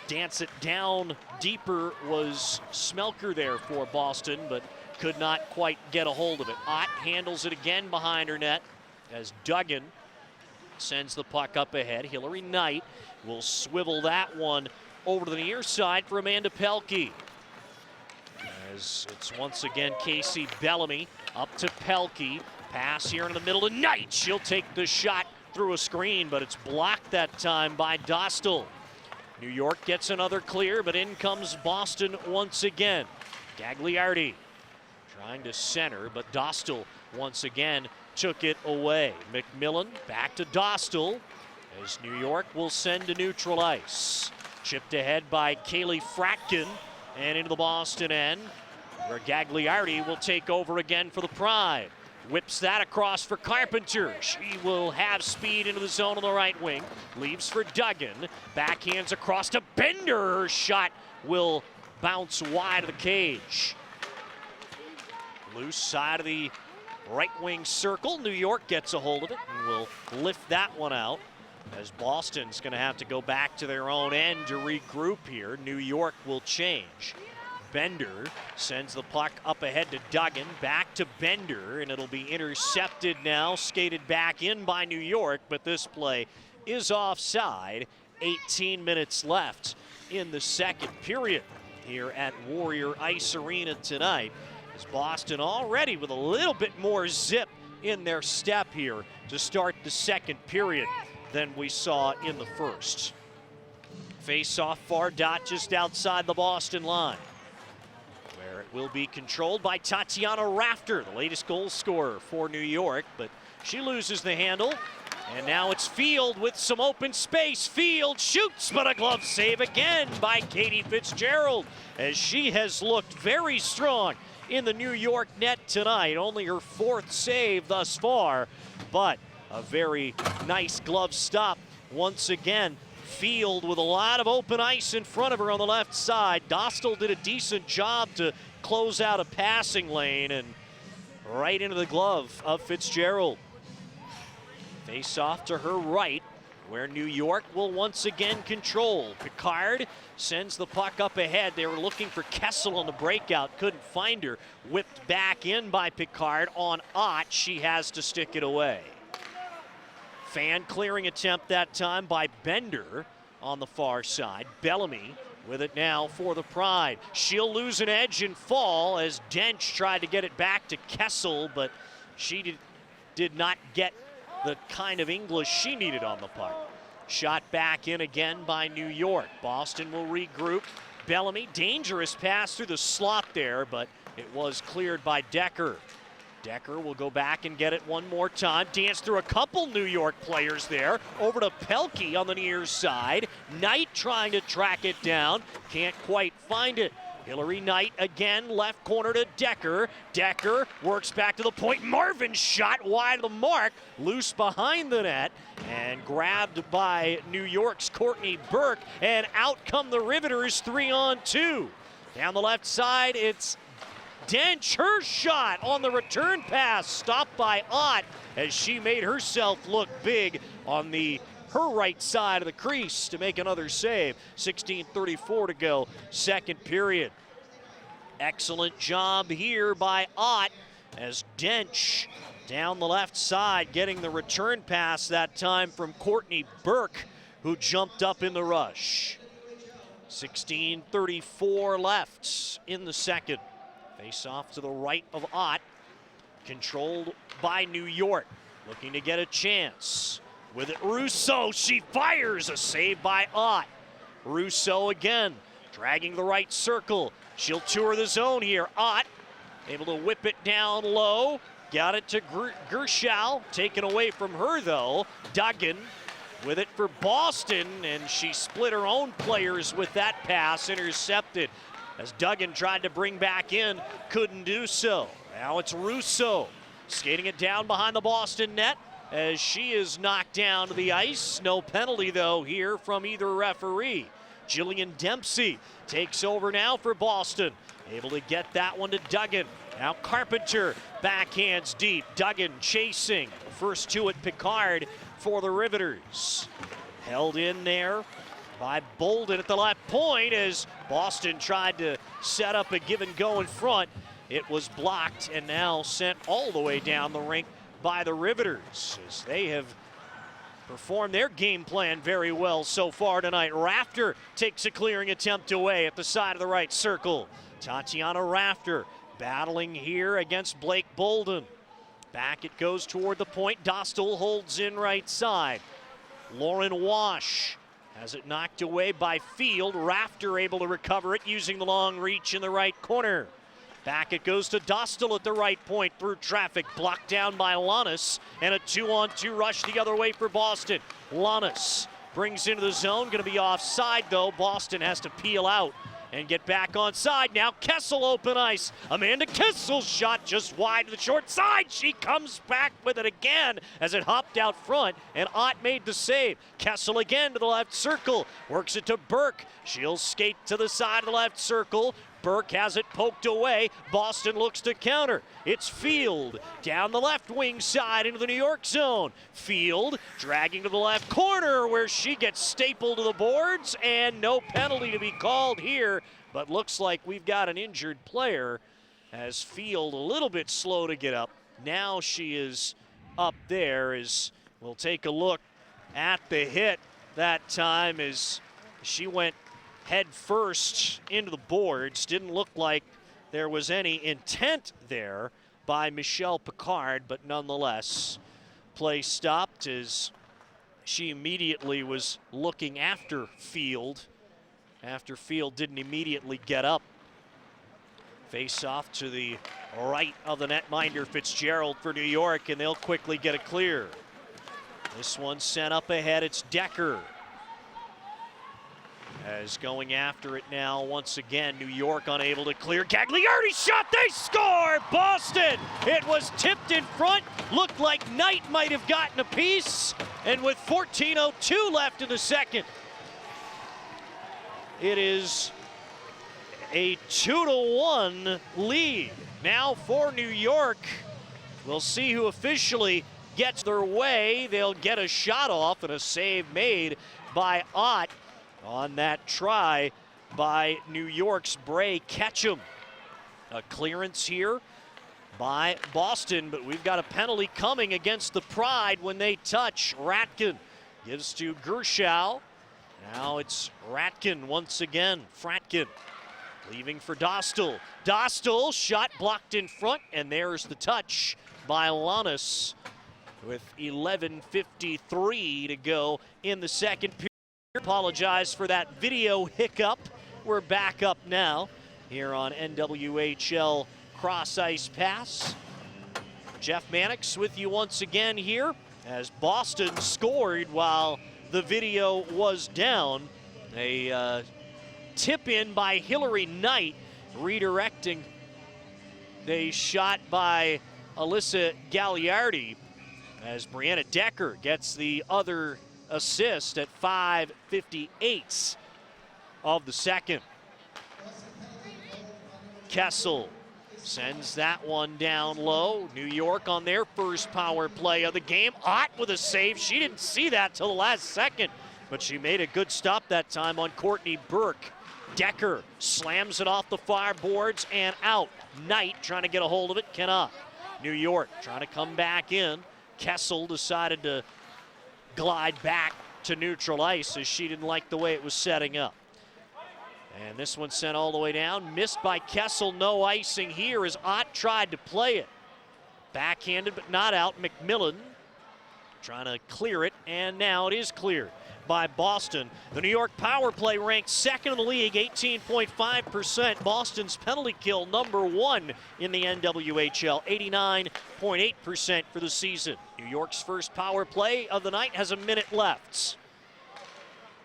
dance it down deeper was Smelker there for Boston, but could not quite get a hold of it. Ott handles it again behind her net as Duggan sends the puck up ahead. Hillary Knight will swivel that one over to the near side for Amanda Pelkey. As it's once again Casey Bellamy up to Pelkey. Pass here in the middle to Knight. She'll take the shot through a screen, but it's blocked that time by Dostal. New York gets another clear, but in comes Boston once again. Gagliardi trying to center, but Dostal once again took it away. McMillan back to Dostal as New York will send to neutral ice. Chipped ahead by Kaylee Fratkin and into the Boston end, where Gagliardi will take over again for the Pride. Whips that across for Carpenter. She will have speed into the zone on the right wing. Leaves for Duggan. Backhands across to Bender. Her shot will bounce wide of the cage. Loose side of the right wing circle. New York gets a hold of it and will lift that one out, as Boston's going to have to go back to their own end to regroup here. New York will change. Bender sends the puck up ahead to Duggan, back to Bender, and it'll be intercepted now, skated back in by New York, but this play is offside. 18 minutes left in the second period here at Warrior Ice Arena tonight, as Boston already with a little bit more zip in their step here to start the second period than we saw in the first. Face-off far dot just outside the Boston line, where it will be controlled by Tatiana Rafter, the latest goal scorer for New York, but she loses the handle. And now it's Field with some open space. Field shoots, but a glove save again by Katie Fitzgerald, as she has looked very strong in the New York net tonight. Only her 4th save thus far, but a very nice glove stop once again Field with a lot of open ice in front of her on the left side. Dostal did a decent job to close out a passing lane and right into the glove of Fitzgerald. Face off to her right, where New York will once again control. Picard sends the puck up ahead. They were looking for Kessel on the breakout, couldn't find her. Whipped back in by Picard on Ott. She has to stick it away. Fan clearing attempt that time by Bender on the far side. Bellamy with it now for the Pride. She'll lose an edge and fall as Dench tried to get it back to Kessel, but she did not get the kind of English she needed on the puck. Shot back in again by New York. Boston will regroup. Bellamy, dangerous pass through the slot there, but it was cleared by Decker. Decker will go back and get it one more time. Dance through a couple New York players there. Over to Pelkey on the near side. Knight trying to track it down. Can't quite find it. Hillary Knight again, left corner to Decker. Decker works back to the point. Marvin shot wide of the mark. Loose behind the net and grabbed by New York's Courtney Burke. And out come the Riveters 3-on-2. Down the left side, it's Dench, her shot on the return pass, stopped by Ott as she made herself look big on her right side of the crease to make another save. 16:34 to go, second period. Excellent job here by Ott as Dench down the left side getting the return pass that time from Courtney Burke, who jumped up in the rush. 16:34 left in the second. Face off to the right of Ott, controlled by New York, looking to get a chance. With it, Rousseau, she fires, a save by Ott. Rousseau again, dragging the right circle. She'll tour the zone here. Ott, able to whip it down low. Got it to Gershow, taken away from her though. Duggan with it for Boston, and she split her own players with that pass, intercepted. As Duggan tried to bring back in, couldn't do so. Now it's Rousseau skating it down behind the Boston net as she is knocked down to the ice. No penalty though here from either referee. Jillian Dempsey takes over now for Boston. Able to get that one to Duggan. Now Carpenter backhands deep. Duggan chasing. First to it, Picard for the Riveters. Held in there by Bolden at the left point as Boston tried to set up a give and go in front. It was blocked and now sent all the way down the rink by the Riveters as they have performed their game plan very well so far tonight. Rafter takes a clearing attempt away at the side of the right circle. Tatiana Rafter battling here against Blake Bolden. Back it goes toward the point. Dostal holds in right side. Lauren Wash has it knocked away by Field. Rafter able to recover it using the long reach in the right corner. Back it goes to Dostal at the right point through traffic. Blocked down by Lanus. And a 2-on-2 rush the other way for Boston. Lanus brings into the zone. Going to be offside though. Boston has to peel out and get back on side. Now Kessel open ice. Amanda Kessel's shot just wide to the short side. She comes back with it again as it hopped out front, and Ott made the save. Kessel again to the left circle. Works it to Burke. She'll skate to the side of the left circle. Burke has it poked away. Boston looks to counter. It's Field down the left wing side into the New York zone. Field dragging to the left corner where she gets stapled to the boards, and no penalty to be called here, but looks like we've got an injured player as Field a little bit slow to get up. Now she is up there as we'll take a look at the hit that time as she went head first into the boards. Didn't look like there was any intent there by Michelle Picard, but nonetheless, play stopped as she immediately was looking after Field. After Field didn't immediately get up. Face off to the right of the netminder, Fitzgerald for New York, and they'll quickly get it clear. This one sent up ahead, it's Decker. As going after it now, once again, New York unable to clear. Gagliardi shot, they score! Boston! It was tipped in front, looked like Knight might have gotten a piece, and with 14:02 left in the second, it is a 2-1 lead. Now for New York. We'll see who officially gets their way. They'll get a shot off and a save made by Ott on that try by New York's Bray Ketchum. A clearance here by Boston, but we've got a penalty coming against the Pride when they touch. Ratkin gives to Gershow. Now it's Ratkin once again. Fratkin leaving for Dostal. Dostal, shot blocked in front, and there's the touch by Lanus with 11:53 to go in the second period. Apologize for that video hiccup. We're back up now here on NWHL Cross Ice Pass. Jeff Mannix with you once again here as Boston scored while the video was down. A tip in by Hillary Knight, redirecting a shot by Alyssa Gagliardi as Brianna Decker gets the other assist at 5:58 of the second. Kessel sends that one down low. New York on their first power play of the game. Ott with a save. She didn't see that till the last second, but she made a good stop that time on Courtney Burke. Decker slams it off the far boards and out. Knight trying to get a hold of it, cannot. New York trying to come back in. Kessel decided to glide back to neutral ice as she didn't like the way it was setting up. And this one sent all the way down. Missed by Kessel, no icing here as Ott tried to play it. Backhanded but not out. McMillan trying to clear it, and now it is cleared by Boston. The New York power play ranked second in the league, 18.5%. Boston's penalty kill #1 in the NWHL, 89.8% for the season. New York's first power play of the night has a minute left.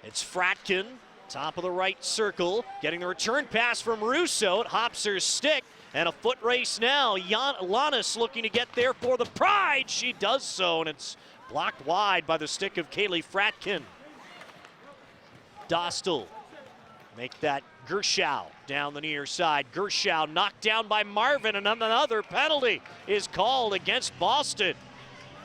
It's Fratkin, top of the right circle, getting the return pass from Russo. It hops her stick, and a foot race now. Lanus looking to get there for the Pride. She does so, and it's blocked wide by the stick of Kaylee Fratkin. Dostal make that Gershow down the near side. Gershow knocked down by Marvin, and another penalty is called against Boston.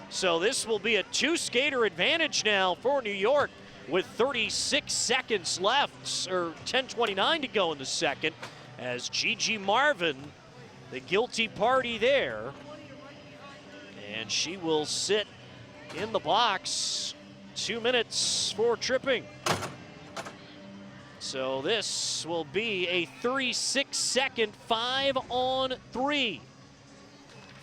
So this will be a two-skater advantage now for New York with 36 seconds left, or 10:29 to go in the second, as Gigi Marvin, the guilty party there, and she will sit in the box. 2 minutes for tripping. So this will be a 36-second 5-on-3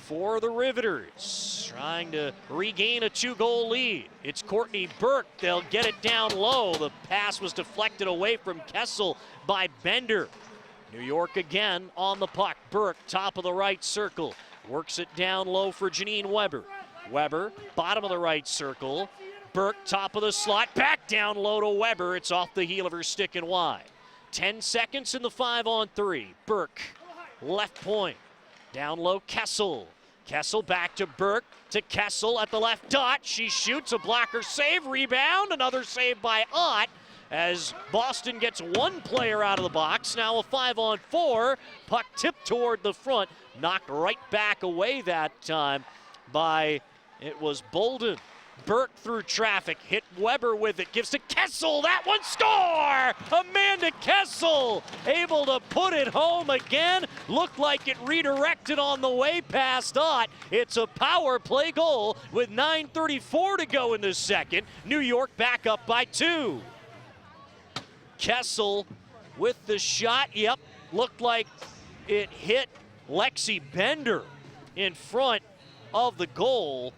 for the Riveters, trying to regain a 2-goal lead. It's Courtney Burke. They'll get it down low. The pass was deflected away from Kessel by Bender. New York again on the puck. Burke, top of the right circle, works it down low for Janine Weber. Weber, bottom of the right circle. Burke, top of the slot, back down low to Weber. It's off the heel of her stick and wide. 10 seconds in the 5-on-3. Burke, left point. Down low, Kessel. Kessel back to Burke, to Kessel at the left dot. She shoots, a blocker save, rebound, another save by Ott as Boston gets one player out of the box. Now a 5-on-4. Puck tipped toward the front, knocked right back away that time by, it was Bolden. Burke through traffic, hit Weber with it, gives to Kessel, that one, score! Amanda Kessel able to put it home again. Looked like it redirected on the way past Ott. It's a power play goal with 9:34 to go in the second. New York back up by 2. Kessel with the shot, yep, looked like it hit Lexi Bender in front of the goal.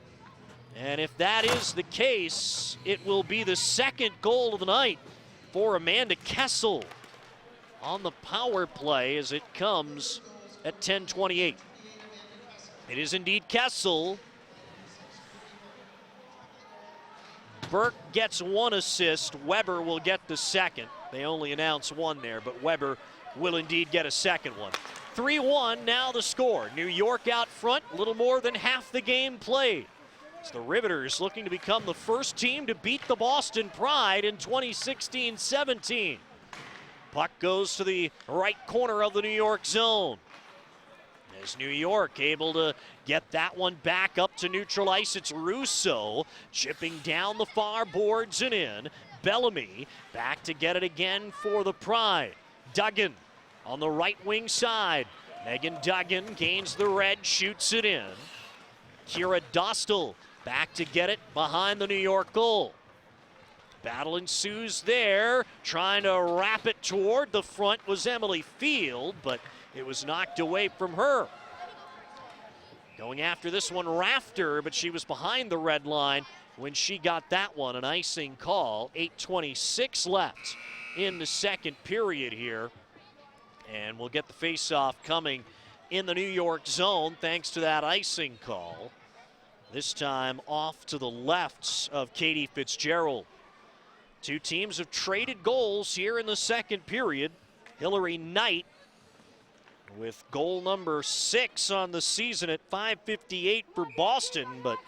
And if that is the case, it will be the second goal of the night for Amanda Kessel on the power play as it comes at 10:28. It is indeed Kessel. Burke gets one assist. Weber will get the second. They only announce one there, but Weber will indeed get a second one. 3-1 now the score. New York out front, a little more than half the game played. It's the Riveters looking to become the first team to beat the Boston Pride in 2016-17. Puck goes to the right corner of the New York zone. As New York able to get that one back up to neutral ice, it's Russo chipping down the far boards and in. Bellamy back to get it again for the Pride. Duggan on the right wing side. Megan Duggan gains the red, shoots it in. Kira Dostal back to get it behind the New York goal. Battle ensues there. Trying to wrap it toward the front was Emily Field, but it was knocked away from her. Going after this one, Rafter, but she was behind the red line when she got that one, an icing call. 8:26 left in the second period here. And we'll get the faceoff coming in the New York zone thanks to that icing call. This time off to the left of Katie Fitzgerald. Two teams have traded goals here in the second period. Hillary Knight with goal number 6 on the season at 5:58 for Boston, but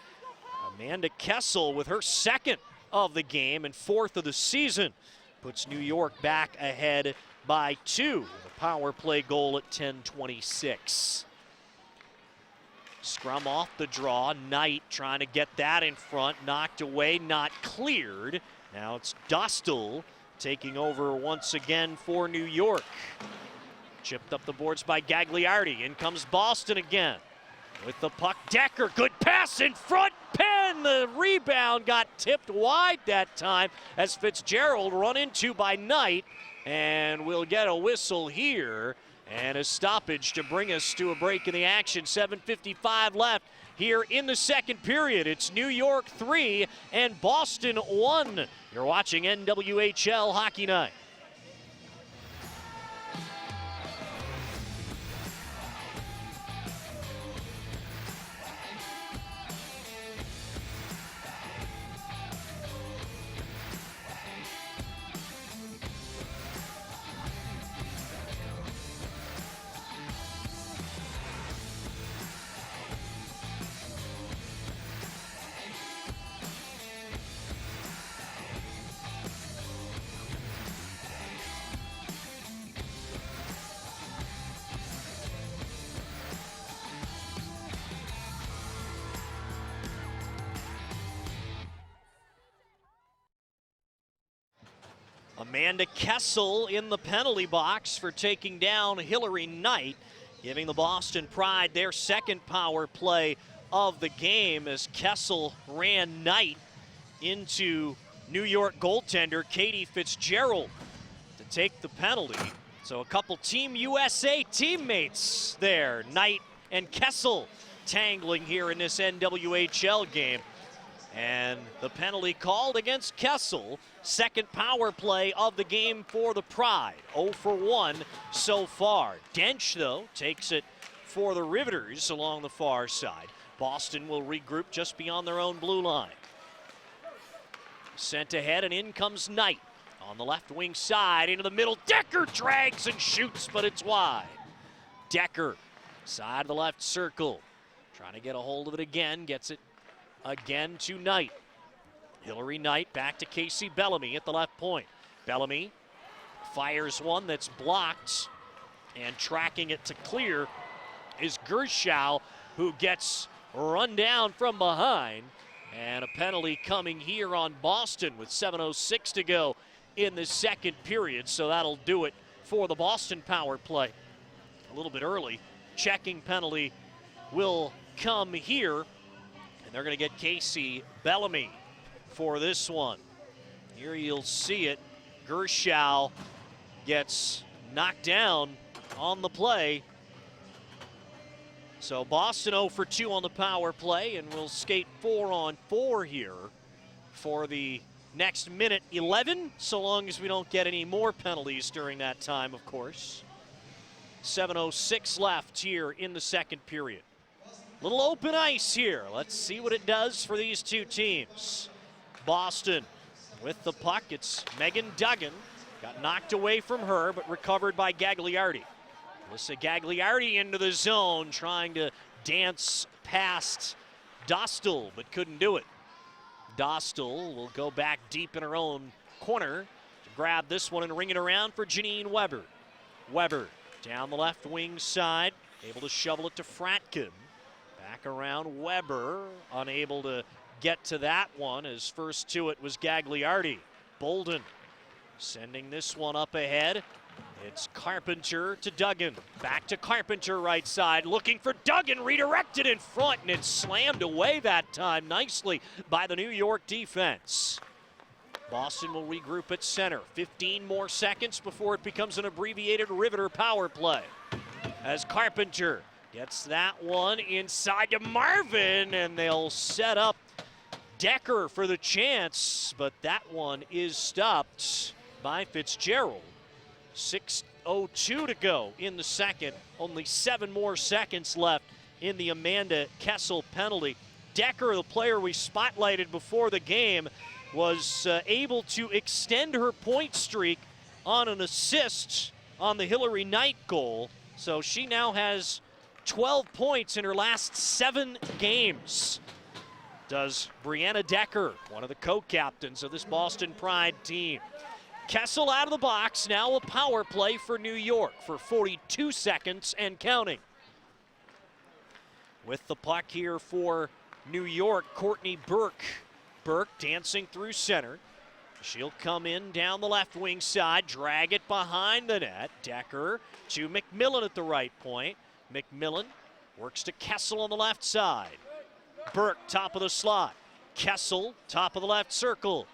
Amanda Kessel with her second of the game and 4th of the season puts New York back ahead by 2. The power play goal at 10:26. Scrum off the draw. Knight trying to get that in front. Knocked away, not cleared. Now it's Dostal taking over once again for New York. Chipped up the boards by Gagliardi. In comes Boston again. With the puck, Decker. Good pass in front. Penn. The rebound got tipped wide that time as Fitzgerald run into by Knight. And we'll get a whistle here and a stoppage to bring us to a break in the action. 7:55 left here in the second period. It's New York 3 and Boston 1. You're watching NWHL Hockey Night. Amanda Kessel in the penalty box for taking down Hillary Knight, giving the Boston Pride their second power play of the game as Kessel ran Knight into New York goaltender Katie Fitzgerald to take the penalty. So a couple Team USA teammates there, Knight and Kessel, tangling here in this NWHL game. And the penalty called against Kessel. Second power play of the game for the Pride. 0 for 1 so far. Dench, though, takes it for the Riveters along the far side. Boston will regroup just beyond their own blue line. Sent ahead, and in comes Knight. On the left wing side, into the middle. Decker drags and shoots, but it's wide. Decker, side of the left circle. Trying to get a hold of it again. Gets it again to Knight. Hillary Knight back to Casey Bellamy at the left point. Bellamy fires one that's blocked, and tracking it to clear is Gershow, who gets run down from behind. And a penalty coming here on Boston with 7:06 to go in the second period. So that'll do it for the Boston power play. A little bit early. Checking penalty will come here. And they're going to get Casey Bellamy for this one. Here you'll see it. Gershow gets knocked down on the play. So Boston 0 for 2 on the power play, and we'll skate 4-on-4 here for the next minute 11, so long as we don't get any more penalties during that time, of course. 7:06 left here in the second period. Little open ice here. Let's see what it does for these two teams. Boston with the puck. It's Megan Duggan. Got knocked away from her, but recovered by Gagliardi. Alyssa Gagliardi into the zone, trying to dance past Dostal, but couldn't do it. Dostal will go back deep in her own corner. grab this one and ring it around for Janine Weber. Weber down the left wing side, able to shovel it to Fratkin. Back around Weber, unable to get to that one as first to it was Gagliardi. Bolden sending this one up ahead. It's Carpenter to Duggan. Back to Carpenter right side, looking for Duggan, redirected in front, and it's slammed away that time nicely by the New York defense. Boston will regroup at center. 15 more seconds before it becomes an abbreviated Riveter power play. As Carpenter gets that one inside to Marvin, and they'll set up Decker for the chance, but that one is stopped by Fitzgerald. 6:02 to go in the second. Only 7 more seconds left in the Amanda Kessel penalty. Decker, the player we spotlighted before the game, was able to extend her point streak on an assist on the Hillary Knight goal. So she now has 12 points in her last 7 games. Does Brianna Decker, one of the co-captains of this Boston Pride team. Kessel out of the box, now a power play for New York for 42 seconds and counting. With the puck here for New York, Courtney Burke. Burke dancing through center. She'll come in down the left wing side, drag it behind the net. Decker to McMillan at the right point. McMillan works to Kessel on the left side. Burke, top of the slot. Kessel, top of the left circle.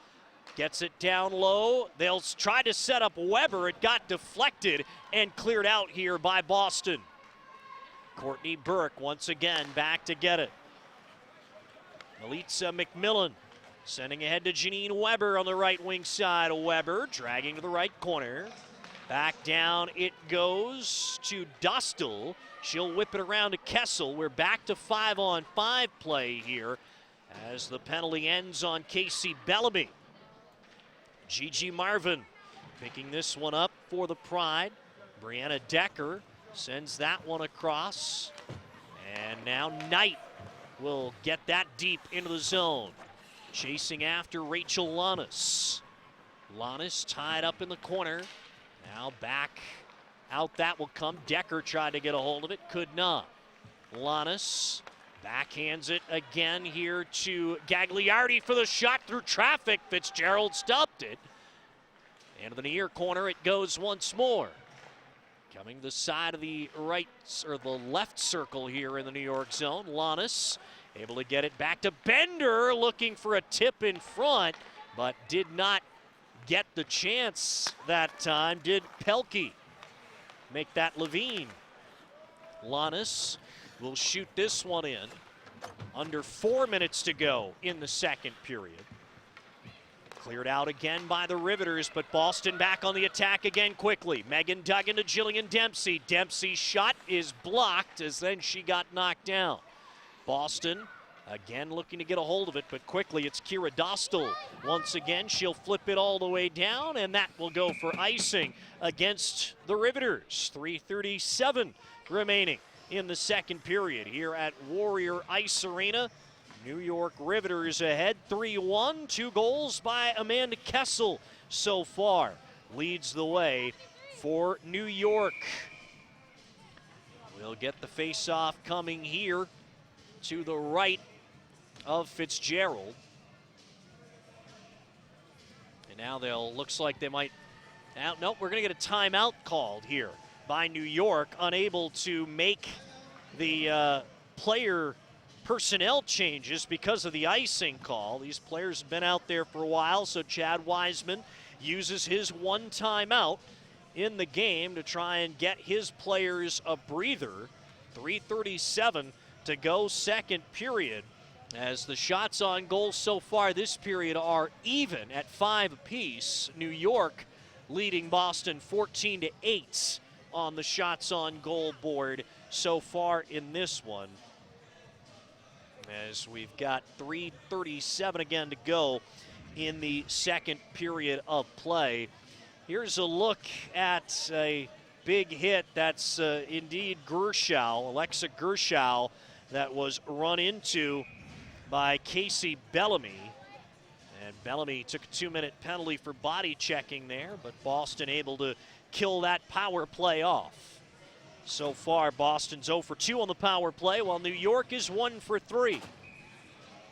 Gets it down low. They'll try to set up Weber. It got deflected and cleared out here by Boston. Courtney Burke once again back to get it. Melitza McMillan sending ahead to Janine Weber on the right wing side. Weber dragging to the right corner. Back down it goes to Dostal. She'll whip it around to Kessel. We're back to 5-on-5 play here as the penalty ends on Casey Bellamy. Gigi Marvin picking this one up for the Pride. Brianna Decker sends that one across. And now Knight will get that deep into the zone. Chasing after Rachel Lannis. Lannis tied up in the corner. Now back out that will come. Decker tried to get a hold of it, could not. Lannis backhands it again here to Gagliardi for the shot through traffic. Fitzgerald stopped it. Into the near corner it goes once more. Coming the side of the right, or the left circle here in the New York zone. Lannis able to get it back to Bender, looking for a tip in front, but did not get the chance that time. Did Pelkey make that Levine? Lannis will shoot this one in. Under 4 minutes to go in the second period. Cleared out again by the Riveters, but Boston back on the attack again quickly. Megan Duggan to Jillian Dempsey. Dempsey's shot is blocked as then she got knocked down. Boston again looking to get a hold of it, but quickly it's Kira Dostal. Once again, she'll flip it all the way down, and that will go for icing against the Riveters. 3:37 remaining in the second period here at Warrior Ice Arena. New York Riveters ahead 3-1. 2 goals by Amanda Kessel so far. Leads the way for New York. We'll get the face-off coming here to the right of Fitzgerald. And now looks like they might, nope, we're gonna get a timeout called here by New York, unable to make the player personnel changes because of the icing call. These players have been out there for a while, so Chad Wiseman uses his one timeout in the game to try and get his players a breather. 3:37 to go second period, as the shots on goal so far this period are even at 5 apiece. New York leading Boston 14-8 on the shots on goal board so far in this one. As we've got 3:37 again to go in the second period of play. Here's a look at a big hit that's indeed Gershow, Alexa Gershow, that was run into by Casey Bellamy. And Bellamy took a 2-minute penalty for body checking there, but Boston able to kill that power play off. So far, Boston's 0 for 2 on the power play, while New York is 1 for 3.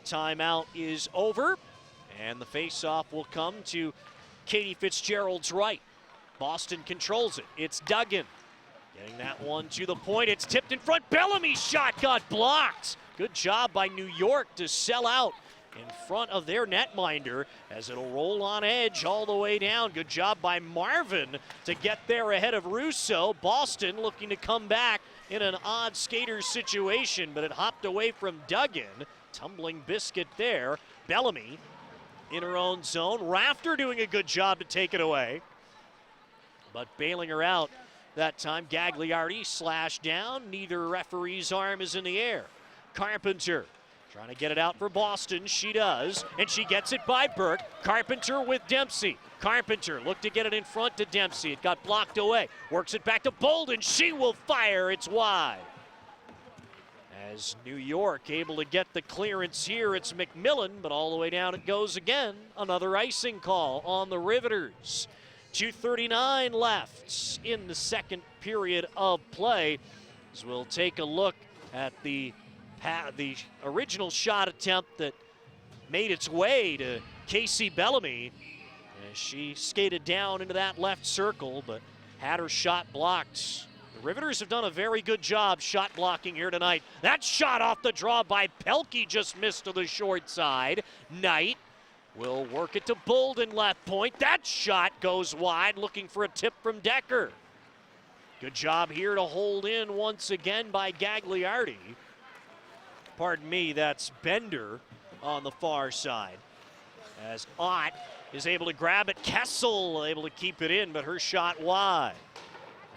Timeout is over, and the face-off will come to Katie Fitzgerald's right. Boston controls it. It's Duggan getting that one to the point. It's tipped in front. Bellamy's shot got blocked. Good job by New York to sell out in front of their netminder as it'll roll on edge all the way down. Good job by Marvin to get there ahead of Russo. Boston looking to come back in an odd skater situation, but it hopped away from Duggan. Tumbling biscuit there. Bellamy in her own zone. Rafter doing a good job to take it away, but bailing her out that time. Gagliardi slashed down. Neither referee's arm is in the air. Carpenter trying to get it out for Boston. She does, and she gets it by Burke. Carpenter with Dempsey. Carpenter looked to get it in front to Dempsey. It got blocked away. Works it back to Bolden. She will fire. It's wide. As New York able to get the clearance here, it's McMillan, but all the way down it goes again. Another icing call on the Riveters. 2:39 left in the second period of play. As we'll take a look at the original shot attempt that made its way to Casey Bellamy as she skated down into that left circle, but had her shot blocked. The Riveters have done a very good job shot blocking here tonight. That shot off the draw by Pelkey just missed to the short side. Knight will work it to Bolden left point. That shot goes wide, looking for a tip from Decker. Good job here to hold in once again by Gagliardi. Pardon me, that's Bender on the far side. As Ott is able to grab it. Kessel able to keep it in, but her shot wide.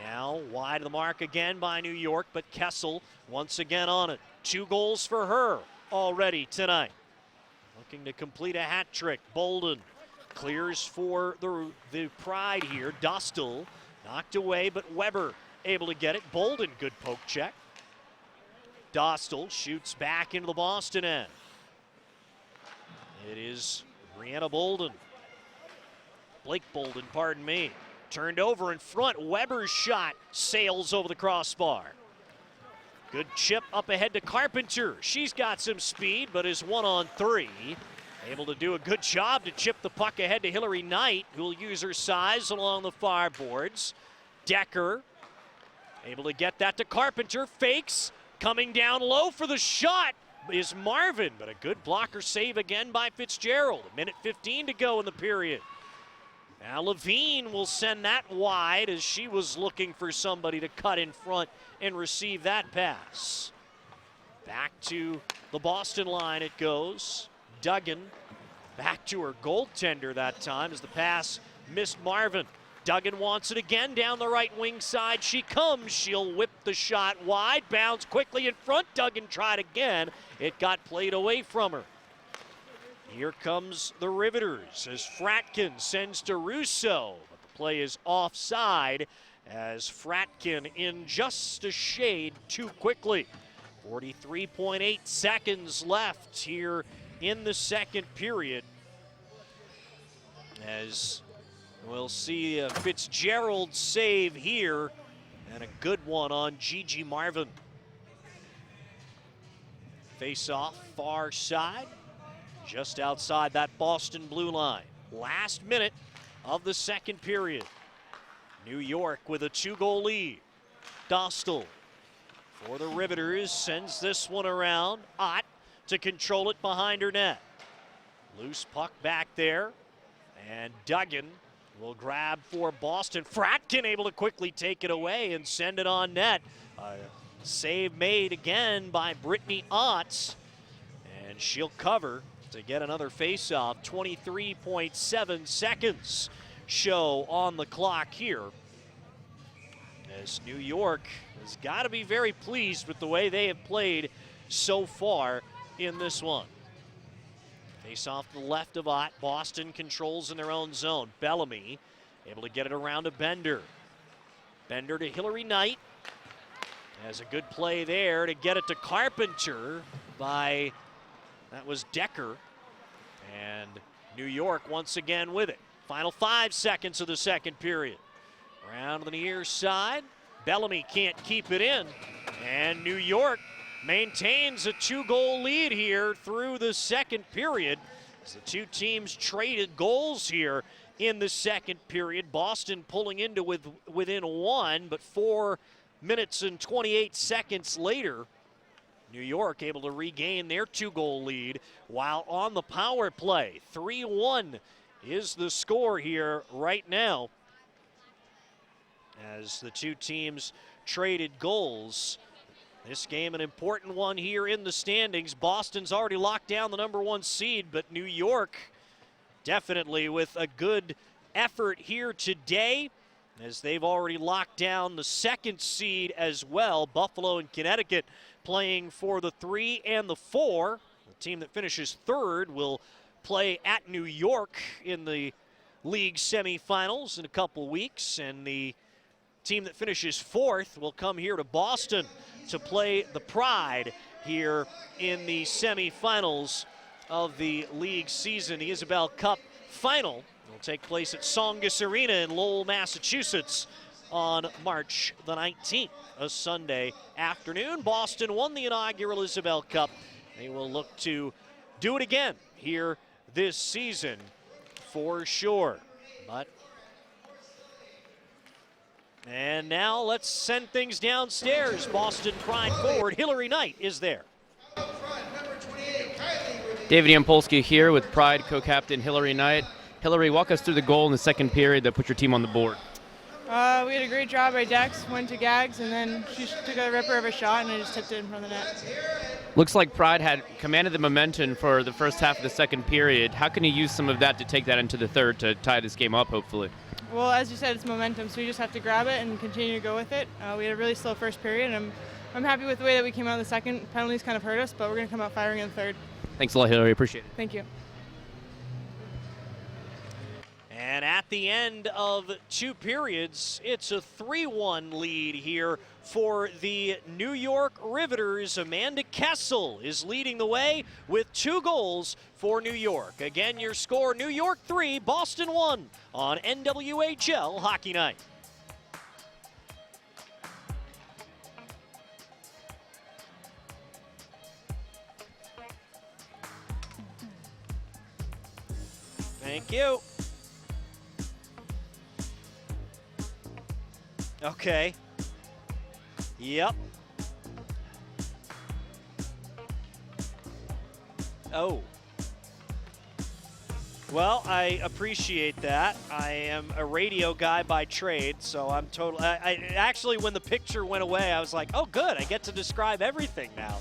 Now wide of the mark again by New York, but Kessel once again on it. 2 goals for her already tonight. Looking to complete a hat trick. Bolden clears for the Pride here. Dostal knocked away, but Weber able to get it. Bolden, good poke check. Dostal shoots back into the Boston end. It is Brianna Bolden. Blake Bolden, pardon me. Turned over in front. Weber's shot sails over the crossbar. Good chip up ahead to Carpenter. She's got some speed, but is 1-on-3. Able to do a good job to chip the puck ahead to Hillary Knight, who will use her size along the far boards. Decker able to get that to Carpenter. Fakes. Coming down low for the shot is Marvin, but a good blocker save again by Fitzgerald. 1:15 to go in the period. Now Levine will send that wide as she was looking for somebody to cut in front and receive that pass. Back to the Boston line it goes. Duggan back to her goaltender that time as the pass missed Marvin. Duggan wants it again down the right wing side. She comes. She'll whip the shot wide. Bounds quickly in front. Duggan tried again. It got played away from her. Here comes the Riveters as Fratkin sends to Russo. But the play is offside as Fratkin in just a shade too quickly. 43.8 seconds left here in the second period. As we'll see a Fitzgerald save here and a good one on Gigi Marvin. Face off far side, just outside that Boston blue line. Last minute of the second period. New York with a 2-goal lead. Dostal for the Riveters sends this one around. Ott to control it behind her net. Loose puck back there, and Duggan will grab for Boston. Fratkin able to quickly take it away and send it on net. Save made again by Brittany Ott, and she'll cover to get another face-off. 23.7 seconds show on the clock here, as New York has got to be very pleased with the way they have played so far in this one. Face off to the left of Ott. Boston controls in their own zone. Bellamy able to get it around to Bender. Bender to Hillary Knight. Has a good play there to get it to Carpenter by, that was Decker. And New York once again with it. Final 5 seconds of the second period. Around the near side. Bellamy can't keep it in. And New York maintains a 2-goal lead here through the second period. As the two teams traded goals here in the second period. Boston pulling into within 1, but 4 minutes and 28 seconds later, New York able to regain their 2-goal lead while on the power play. 3-1 is the score here right now as the two teams traded goals. This game an important one here in the standings. Boston's already locked down the #1 seed, but New York definitely with a good effort here today, as they've already locked down the 2nd seed as well. Buffalo and Connecticut playing for the 3 and the 4. The team that finishes 3rd will play at New York in the league semifinals in a couple weeks, and the team that finishes 4th will come here to Boston to play the Pride here in the semifinals of the league season. The Isabel Cup final will take place at Songus Arena in Lowell, Massachusetts on March the 19th, a Sunday afternoon. Boston won the inaugural Isabel Cup. They will look to do it again here this season for sure. And now let's send things downstairs. Boston Pride forward Hillary Knight is there. David Yampolsky here with Pride co-captain Hillary Knight. Hillary, walk us through the goal in the second period that put your team on the board. We had a great job by Dex, went to Gags, and then she took a ripper of a shot and I just tipped it in front of the net. Looks like Pride had commanded the momentum for the first half of the second period. How can you use some of that to take that into the third to tie this game up, hopefully? Well, as you said, it's momentum, so we just have to grab it and continue to go with it. We had a really slow first period, and I'm happy with the way that we came out in the second. Penalties kind of hurt us, but we're going to come out firing in the third. Thanks a lot, Hillary. Appreciate it. Thank you. And at the end of 2 periods, it's a 3-1 lead here for the New York Riveters. Amanda Kessel is leading the way with 2 goals for New York. Again, your score, New York 3, Boston 1 on NWHL Hockey Night. Thank you. Okay. Yep. Oh. Well, I appreciate that. I am a radio guy by trade, so I'm totally. I actually, when the picture went away, I was like, oh, good. I get to describe everything now.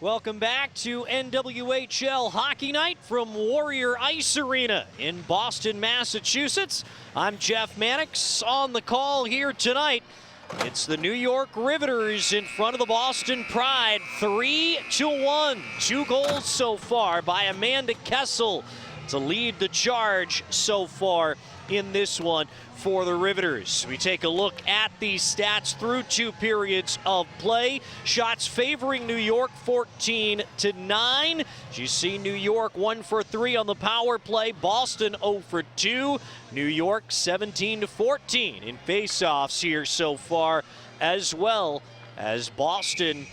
Welcome back to NWHL Hockey Night from Warrior Ice Arena in Boston, Massachusetts. I'm Jeff Mannix on the call here tonight. It's the New York Riveters in front of the Boston Pride, 3-1. 2 goals so far by Amanda Kessel to lead the charge so far in this one for the Riveters. We take a look at these stats through 2 periods of play. Shots favoring New York 14-9. You see New York 1 for 3 on the power play. Boston 0 for 2. New York 17-14 in faceoffs here so far, as well as Boston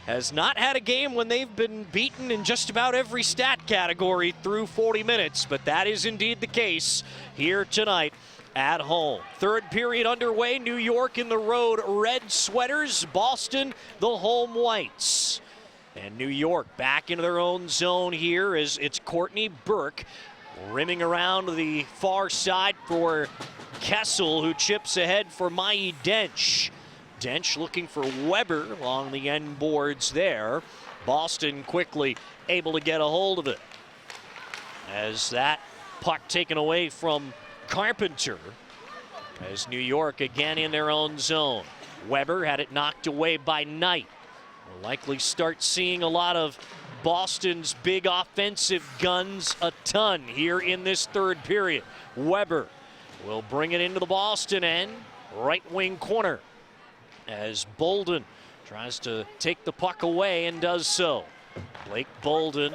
has not had a game when they've been beaten in just about every stat category through 40 minutes, but that is indeed the case here tonight at home. Third period underway. New York in the road red sweaters, Boston the home whites. And New York back into their own zone here as it's Courtney Burke rimming around the far side for Kessel, who chips ahead for Mai Dench. Dench looking for Weber along the end boards there. Boston quickly able to get a hold of it. As that puck taken away from Carpenter, as New York again in their own zone. Weber had it knocked away by Knight. We'll likely start seeing a lot of Boston's big offensive guns a ton here in this third period. Weber will bring it into the Boston end, right wing corner, as Bolden tries to take the puck away and does so. Blake Bolden.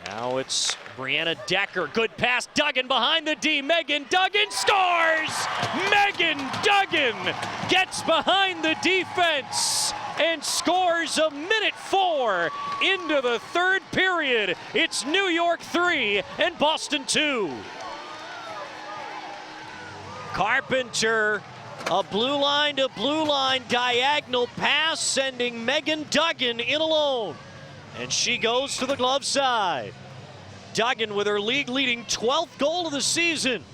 Now it's Brianna Decker. Good pass. Duggan behind the D. Megan Duggan scores! Megan Duggan gets behind the defense and scores a minute 4 into the third period. It's New York 3 and Boston 2. Carpenter, a blue line to blue line diagonal pass, sending Megan Duggan in alone. And she goes to the glove side. Duggan with her league-leading 12th goal of the season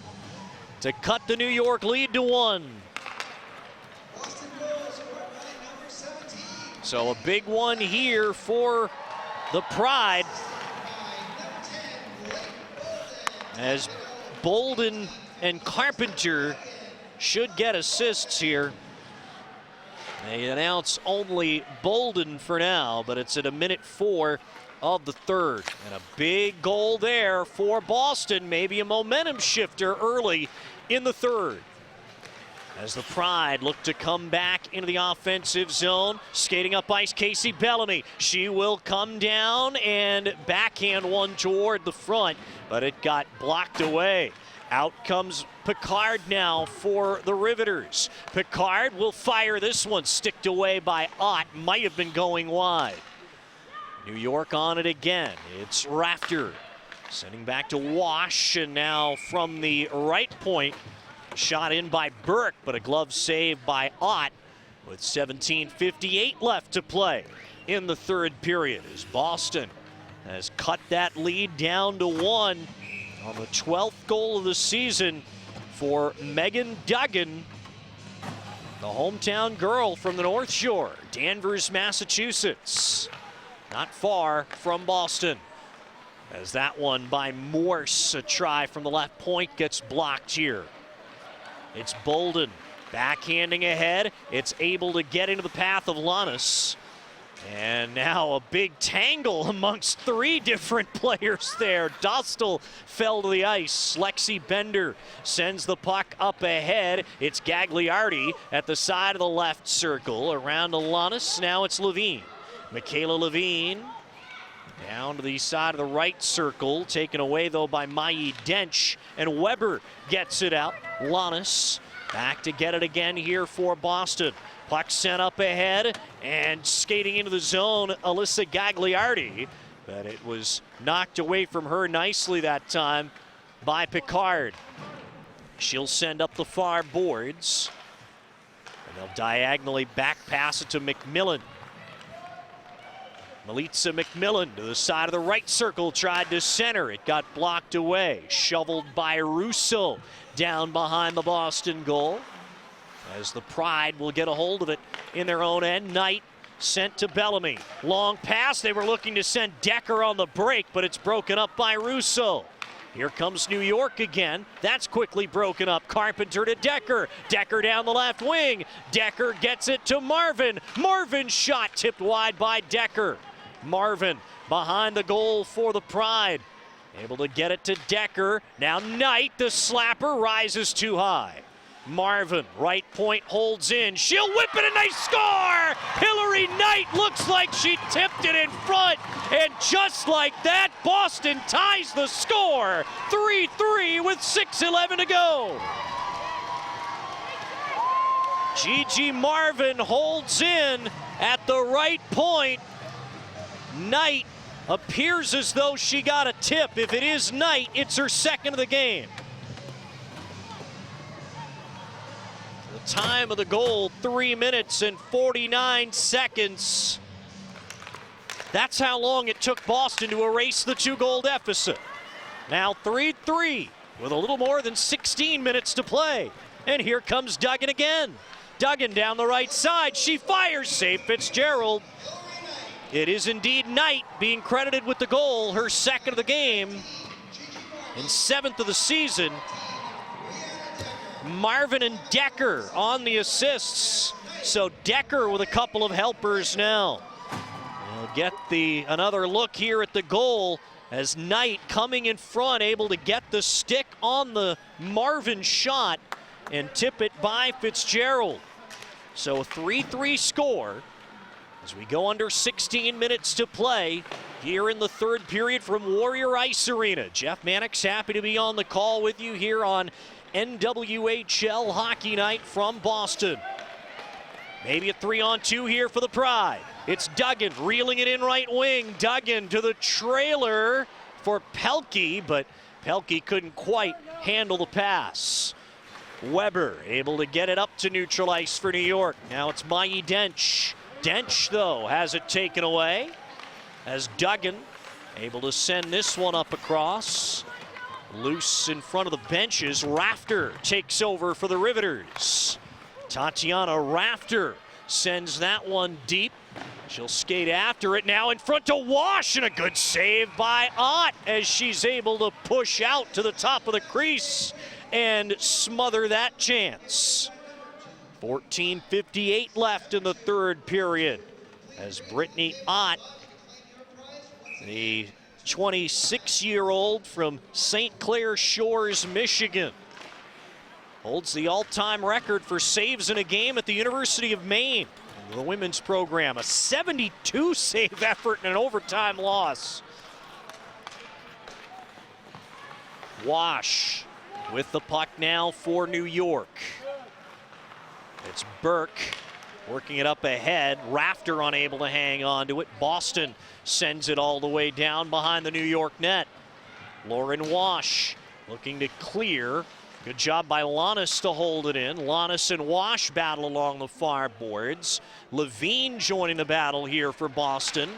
to cut the New York lead to 1. So a big one here for the Pride, as Bolden and Carpenter should get assists here. They announce only Bolden for now, but it's at a minute 4 of the third. And a big goal there for Boston, maybe a momentum shifter early in the third. As the Pride look to come back into the offensive zone, skating up ice, Casey Bellamy. She will come down and backhand one toward the front, but it got blocked away. Out comes Picard now for the Riveters. Picard will fire this one, sticked away by Ott. Might have been going wide. New York on it again. It's Rafter sending back to Wash, and now from the right point, shot in by Burke, but a glove save by Ott with 17:58 left to play in the third period, as Boston has cut that lead down to 1 on the 12th goal of the season for Megan Duggan, the hometown girl from the North Shore, Danvers, Massachusetts. Not far from Boston. As that one by Morse, a try from the left point, gets blocked here. It's Bolden backhanding ahead. It's able to get into the path of Lanus. And now a big tangle amongst 3 different players there. Dostal fell to the ice. Lexi Bender sends the puck up ahead. It's Gagliardi at the side of the left circle. Around to Lanus. Now it's Levine. Michaela Levine down to the side of the right circle. Taken away, though, by Mai Dench. And Weber gets it out. Lanus back to get it again here for Boston. Puck sent up ahead and skating into the zone, Alyssa Gagliardi. But it was knocked away from her nicely that time by Picard. She'll send up the far boards. And they'll diagonally back pass it to McMillan. Melitza McMillan to the side of the right circle, tried to center. It got blocked away. Shoveled by Russo down behind the Boston goal. As the Pride will get a hold of it in their own end. Knight sent to Bellamy. Long pass, they were looking to send Decker on the break, but it's broken up by Russo. Here comes New York again. That's quickly broken up. Carpenter to Decker. Decker down the left wing. Decker gets it to Marvin. Marvin's shot tipped wide by Decker. Marvin behind the goal for the Pride. Able to get it to Decker. Now Knight, the slapper, rises too high. Marvin, right point, holds in. She'll whip it, and they score! Hillary Knight looks like she tipped it in front. And just like that, Boston ties the score. 3-3 with 6:11 to go. Gigi Marvin holds in at the right point. Knight appears as though she got a tip. If it is Knight, it's her second of the game. The time of the goal, 3 minutes and 49 seconds. That's how long it took Boston to erase the 2-goal deficit. Now 3-3 with a little more than 16 minutes to play. And here comes Duggan again. Duggan down the right side. She fires, save Fitzgerald. It is indeed Knight being credited with the goal, her second of the game and 7th of the season. Marvin and Decker on the assists. So Decker with a couple of helpers now. We'll get another look here at the goal as Knight coming in front, able to get the stick on the Marvin shot and tip it by Fitzgerald. So a 3-3 score as we go under 16 minutes to play here in the third period from Warrior Ice Arena. Jeff Mannix happy to be on the call with you here on NWHL Hockey Night from Boston. Maybe a 3-on-2 here for the Pride. It's Duggan reeling it in right wing. Duggan to the trailer for Pelkey, but Pelkey couldn't quite handle the pass. Weber able to get it up to neutral ice for New York. Now it's Mayi Dench. Dench, though, has it taken away as Duggan able to send this one up across. Loose in front of the benches. Rafter takes over for the Riveters. Tatiana Rafter sends that one deep. She'll skate after it now in front to Wash, and a good save by Ott as she's able to push out to the top of the crease and smother that chance. 14:58 left in the third period as Brittany Ott, the 26-year-old from St. Clair Shores, Michigan, holds the all-time record for saves in a game at the University of Maine. The women's program, a 72 save effort and an overtime loss. Wash with the puck now for New York. It's Burke working it up ahead. Rafter unable to hang on to it. Boston sends it all the way down behind the New York net. Lauren Wash looking to clear. Good job by Lannis to hold it in. Lannis and Wash battle along the far boards. Levine joining the battle here for Boston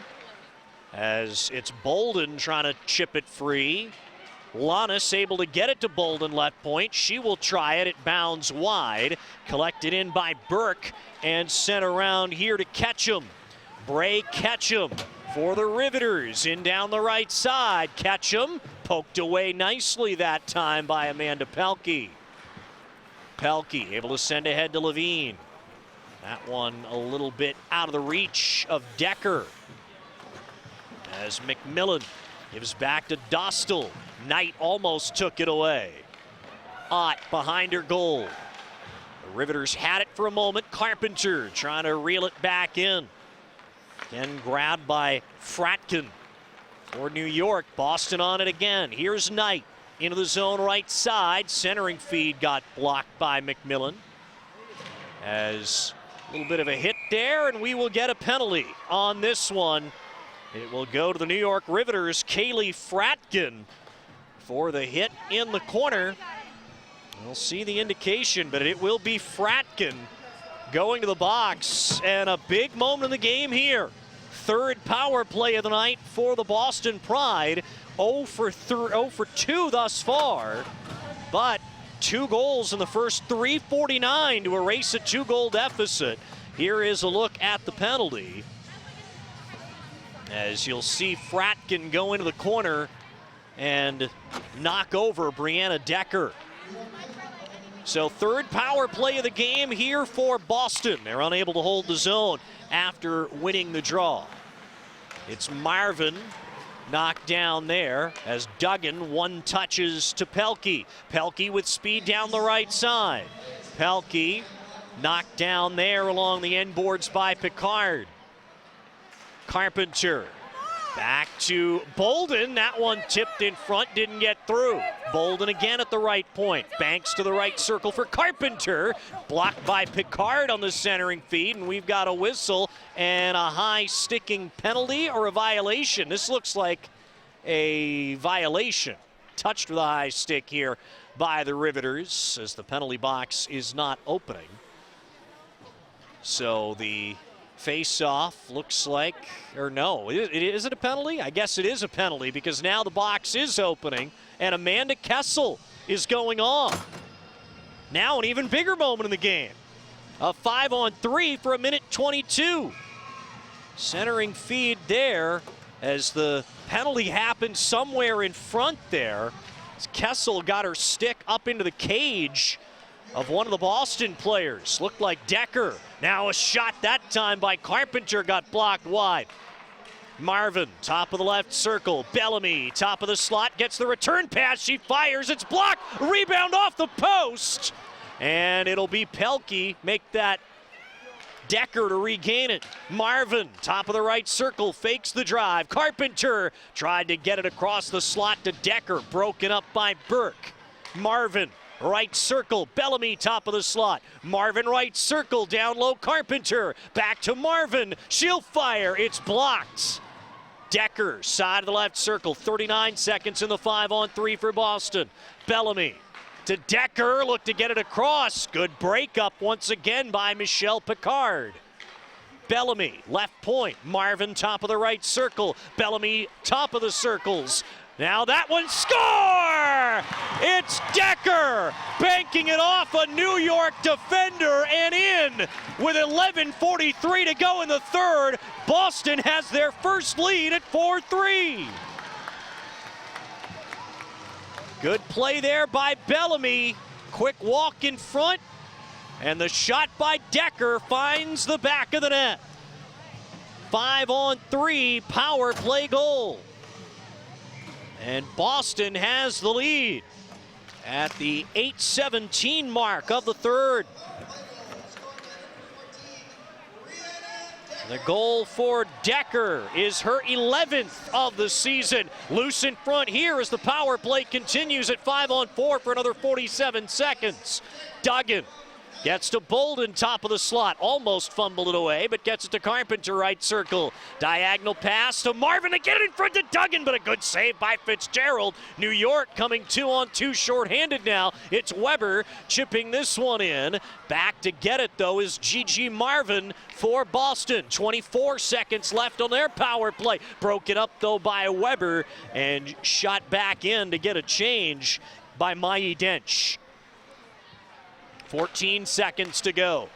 as it's Bolden trying to chip it free. Lannis able to get it to Bolden left point. She will try it. It bounds wide. Collected in by Burke and sent around here to Ketchum. Bray Ketchum for the Riveters in down the right side. Ketchum poked away nicely that time by Amanda Pelkey. Pelkey able to send ahead to Levine. That one a little bit out of the reach of Decker as McMillan gives back to Dostal. Knight almost took it away. Ott behind her goal. The Riveters had it for a moment. Carpenter trying to reel it back in. Then grabbed by Fratkin for New York. Boston on it again. Here's Knight into the zone right side. Centering feed got blocked by McMillan. As a little bit of a hit there, and we will get a penalty on this one. It will go to the New York Riveters. Kaylee Fratkin for the hit in the corner. We'll see the indication, but it will be Fratkin going to the box, and a big moment in the game here. Third power play of the night for the Boston Pride. 0 for 2 thus far, but 2 goals in the first 3:49 to erase a 2-goal deficit. Here is a look at the penalty. As you'll see Fratkin go into the corner and knock over Brianna Decker. So third power play of the game here for Boston. They're unable to hold the zone after winning the draw. It's Marvin knocked down there as Duggan one touches to Pelkey. Pelkey with speed down the right side. Pelkey knocked down there along the end boards by Picard. Carpenter back to Bolden. That one tipped in front, didn't get through. Bolden again at the right point. Banks to the right circle for Carpenter. Blocked by Picard on the centering feed, and we've got a whistle and a high sticking penalty or a violation. This looks like a violation. Touched with a high stick here by the Riveters as the penalty box is not opening. So the face-off looks like, or no, is it a penalty? I guess it is a penalty because now the box is opening and Amanda Kessel is going on. Now an even bigger moment in the game. A 5-on-3 for 1:22. Centering feed there as the penalty happened somewhere in front there. As Kessel got her stick up into the cage of one of the Boston players. Looked like Decker. Now a shot that time by Carpenter got blocked wide. Marvin, top of the left circle. Bellamy, top of the slot, gets the return pass. She fires, it's blocked. Rebound off the post. And it'll be Pelkey make that Decker to regain it. Marvin, top of the right circle, fakes the drive. Carpenter tried to get it across the slot to Decker, broken up by Burke. Marvin, right circle, Bellamy top of the slot. Marvin right circle, down low, Carpenter. Back to Marvin, she'll fire, it's blocked. Decker, side of the left circle, 39 seconds in the 5-on-3 for Boston. Bellamy to Decker, look to get it across. Good breakup once again by Michelle Picard. Bellamy, left point, Marvin top of the right circle. Bellamy top of the circles. Now that one, score! It's Decker banking it off a New York defender and in with 11:43 to go in the third. Boston has their first lead at 4-3. Good play there by Bellamy. Quick walk in front, and the shot by Decker finds the back of the net. 5-on-3 power play goal. And Boston has the lead at the 8:17 mark of the third. The goal for Decker is her 11th of the season. Loose in front here as the power play continues at 5-on-4 for another 47 seconds. Duggan gets to Bolden, top of the slot. Almost fumbled it away, but gets it to Carpenter, right circle. Diagonal pass to Marvin to get it in front of Duggan, but a good save by Fitzgerald. New York coming 2-on-2 shorthanded now. It's Weber chipping this one in. Back to get it, though, is Gigi Marvin for Boston. 24 seconds left on their power play. Broken up, though, by Weber and shot back in to get a change by Mai Dench. 14 seconds to go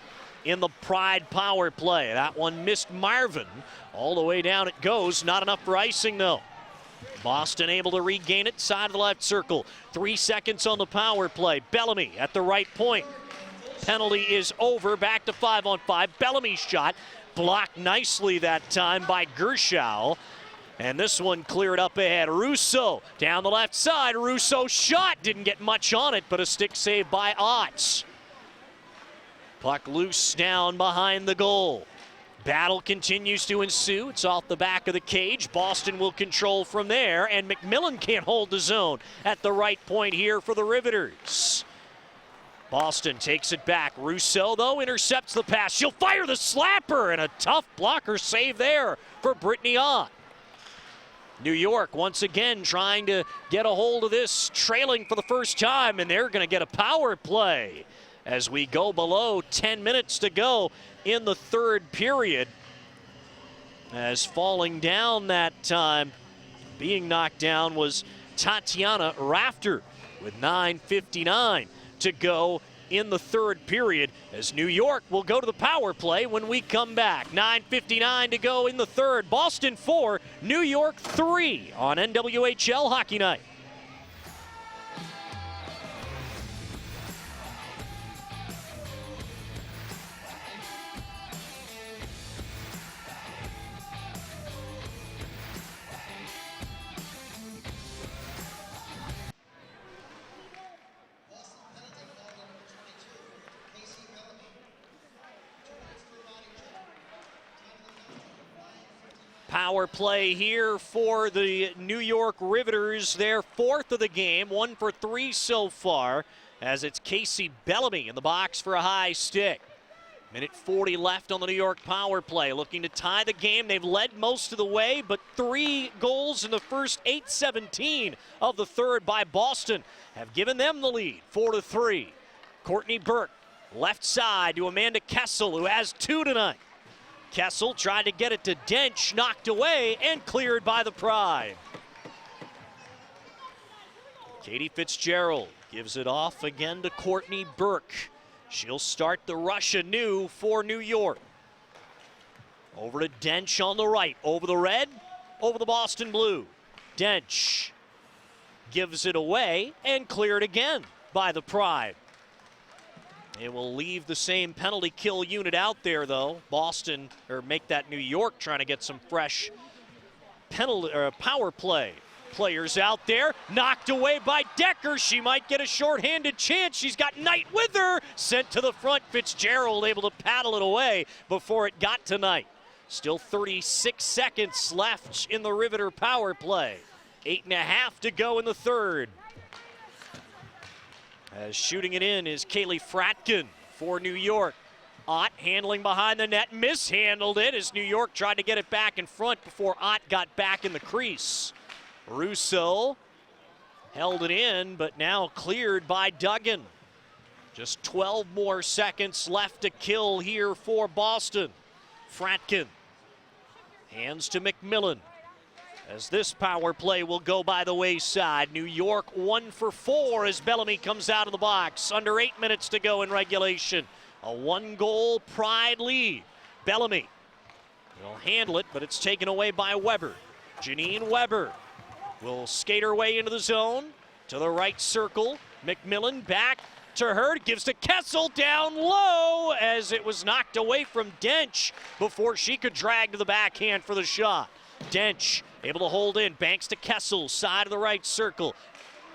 in the Pride power play. That one missed Marvin. All the way down it goes. Not enough for icing, though. Boston able to regain it, side of the left circle. 3 seconds on the power play. Bellamy at the right point. Penalty is over. Back to 5-on-5. Bellamy's shot blocked nicely that time by Gershow. And this one cleared up ahead. Russo down the left side. Russo shot. Didn't get much on it, but a stick save by Otts. Puck loose down behind the goal. Battle continues to ensue. It's off the back of the cage. Boston will control from there, and McMillan can't hold the zone at the right point here for the Riveters. Boston takes it back. Russo, though, intercepts the pass. She'll fire the slapper, and a tough blocker save there for Brittany Ott. New York once again trying to get a hold of this, trailing for the first time, and they're going to get a power play as we go below 10 minutes to go in the third period. As falling down that time, being knocked down was Tatiana Rafter with 9:59 to go in the third period, as New York will go to the power play when we come back. 9:59 to go in the third. Boston 4, New York 3 on NWHL Hockey Night. Power play here for the New York Riveters, their fourth of the game, 1 for 3 so far, as it's Casey Bellamy in the box for a high stick. Minute 40 left on the New York power play, looking to tie the game. They've led most of the way, but 3 goals in the first 8:17 of the third by Boston have given them the lead, 4-3. Courtney Burke, left side to Amanda Kessel, who has 2 tonight. Kessel tried to get it to Dench, knocked away and cleared by the Pride. Katie Fitzgerald gives it off again to Courtney Burke. She'll start the rush anew for New York. Over to Dench on the right, over the red, over the Boston blue. Dench gives it away and cleared again by the Pride. It will leave the same penalty kill unit out there, though. Boston, or make that New York, trying to get some fresh penalty or power play players out there. Knocked away by Decker. She might get a shorthanded chance. She's got Knight with her. Sent to the front. Fitzgerald able to paddle it away before it got to Knight. Still 36 seconds left in the Riveter power play. 8.5 to go in the third. As shooting it in is Kaylee Fratkin for New York. Ott handling behind the net, mishandled it as New York tried to get it back in front before Ott got back in the crease. Russo held it in, but now cleared by Duggan. Just 12 more seconds left to kill here for Boston. Fratkin hands to McMillan. As this power play will go by the wayside. New York 1 for 4 as Bellamy comes out of the box. Under 8 minutes to go in regulation. A 1-goal Pride lead. Bellamy will handle it, but it's taken away by Weber. Janine Weber will skate her way into the zone. To the right circle. McMillan back to her. Gives to Kessel down low as it was knocked away from Dench before she could drag to the backhand for the shot. Dench able to hold in, banks to Kessel, side of the right circle.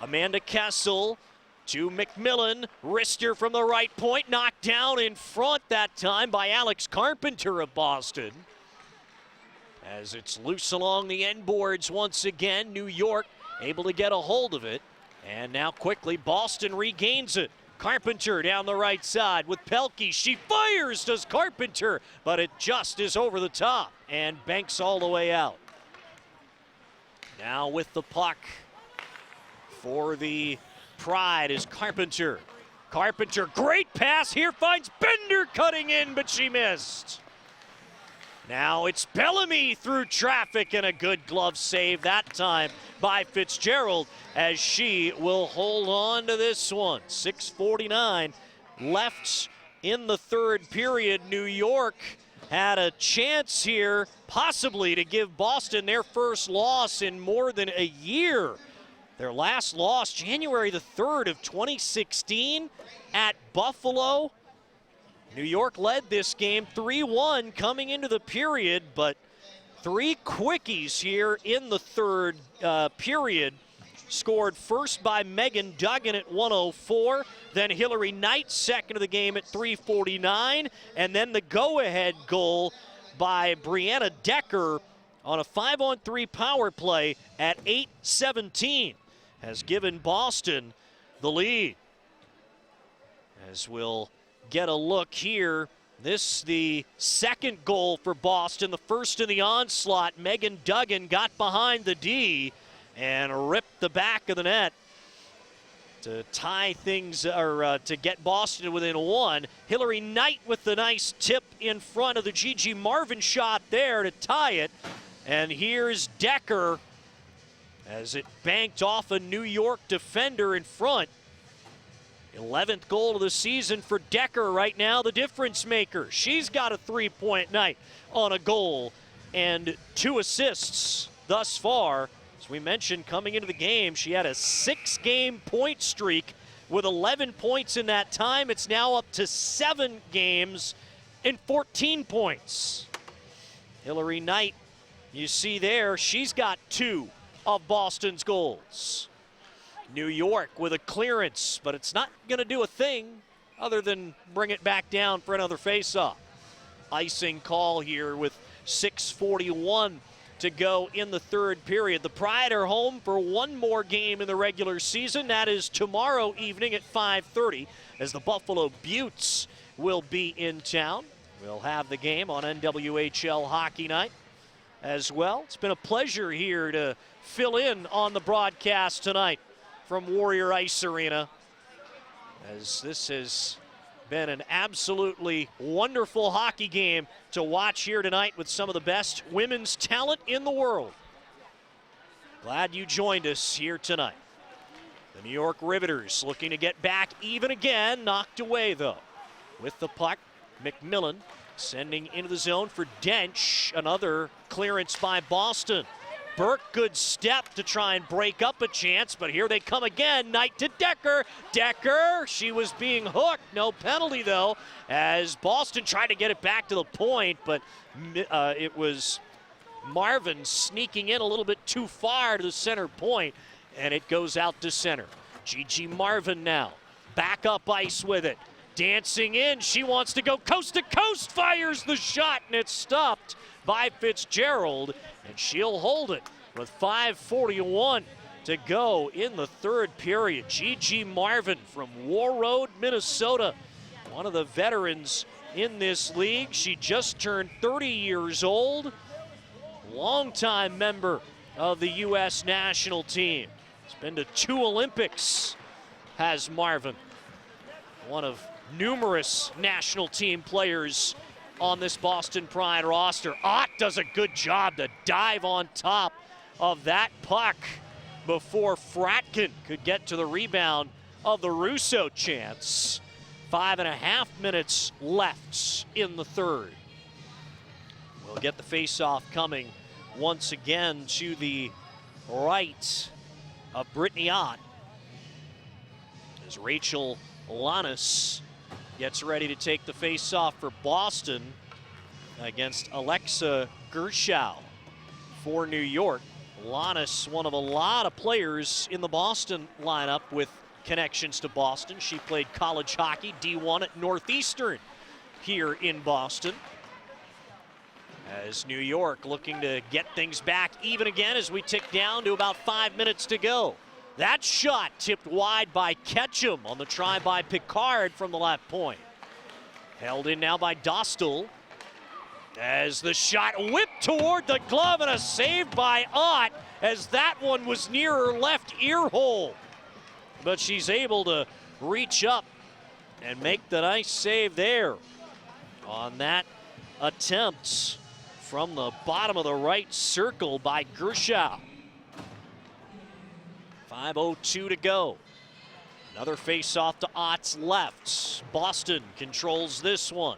Amanda Kessel to McMillan, wrister from the right point, knocked down in front that time by Alex Carpenter of Boston. As it's loose along the end boards once again, New York able to get a hold of it. And now quickly, Boston regains it. Carpenter down the right side with Pelkey. She fires, does Carpenter, but it just is over the top and banks all the way out. Now with the puck for the Pride is Carpenter. Carpenter, great pass here, finds Bender cutting in, but she missed. Now it's Bellamy through traffic and a good glove save that time by Fitzgerald as she will hold on to this one. 6:49 left in the third period. New York had a chance here possibly to give Boston their first loss in more than a year. Their last loss, January the 3rd of 2016 at Buffalo. New York led this game 3-1 coming into the period, but 3 quickies here in the third period. Scored first by Megan Duggan at 1:04, then Hillary Knight second of the game at 3:49, and then the go-ahead goal by Brianna Decker on a 5-on-3 power play at 8:17 has given Boston the lead. As we'll get a look here, this the second goal for Boston, the first in the onslaught. Megan Duggan got behind the D and ripped the back of the net to tie things, or to get Boston within 1. Hillary Knight with the nice tip in front of the Gigi Marvin shot there to tie it. And here's Decker as it banked off a New York defender in front. 11th goal of the season for Decker right now, the difference maker. She's got a 3-point night on a goal and 2 assists thus far. As we mentioned, coming into the game, she had a 6-game point streak with 11 points in that time. It's now up to 7 games and 14 points. Hillary Knight, you see there, she's got 2 of Boston's goals. New York with a clearance, but it's not going to do a thing other than bring it back down for another face-off. Icing call here with 6:41 to go in the third period. The Pride are home for one more game in the regular season. That is tomorrow evening at 5:30 as the Buffalo Beauts will be in town. We'll have the game on NWHL Hockey Night as well. It's been a pleasure here to fill in on the broadcast tonight from Warrior Ice Arena, as this has been an absolutely wonderful hockey game to watch here tonight with some of the best women's talent in the world. Glad you joined us here tonight. The New York Riveters looking to get back even again, knocked away though. With the puck, McMillan sending into the zone for Dench, another clearance by Boston. Burke, good step to try and break up a chance, but here they come again. Knight to Decker. Decker, she was being hooked. No penalty, though, as Boston tried to get it back to the point, but it was Marvin sneaking in a little bit too far to the center point, and it goes out to center. Gigi Marvin now, back up ice with it. Dancing in, she wants to go coast to coast, fires the shot, and it's stopped by Fitzgerald, and she'll hold it with 5:41 to go in the third period. Gigi Marvin from Warroad, Minnesota, one of the veterans in this league. She just turned 30 years old, longtime member of the U.S. national team. She's been to 2 Olympics, has Marvin, one of numerous national team players on this Boston Pride roster. Ott does a good job to dive on top of that puck before Fratkin could get to the rebound of the Russo chance. 5.5 minutes left in the third. We'll get the face-off coming once again to the right of Brittany Ott as Rachel Lannis gets ready to take the face-off for Boston against Alexa Gershow for New York. Lannis, one of a lot of players in the Boston lineup with connections to Boston. She played college hockey, D1 at Northeastern here in Boston. As New York looking to get things back even again as we tick down to about 5 minutes to go. That shot tipped wide by Ketchum on the try by Picard from the left point. Held in now by Dostal as the shot whipped toward the glove, and a save by Ott as that one was near her left ear hole. But she's able to reach up and make the nice save there on that attempt from the bottom of the right circle by Gershow. 5:02 to go. Another face-off to Ott's left. Boston controls this one.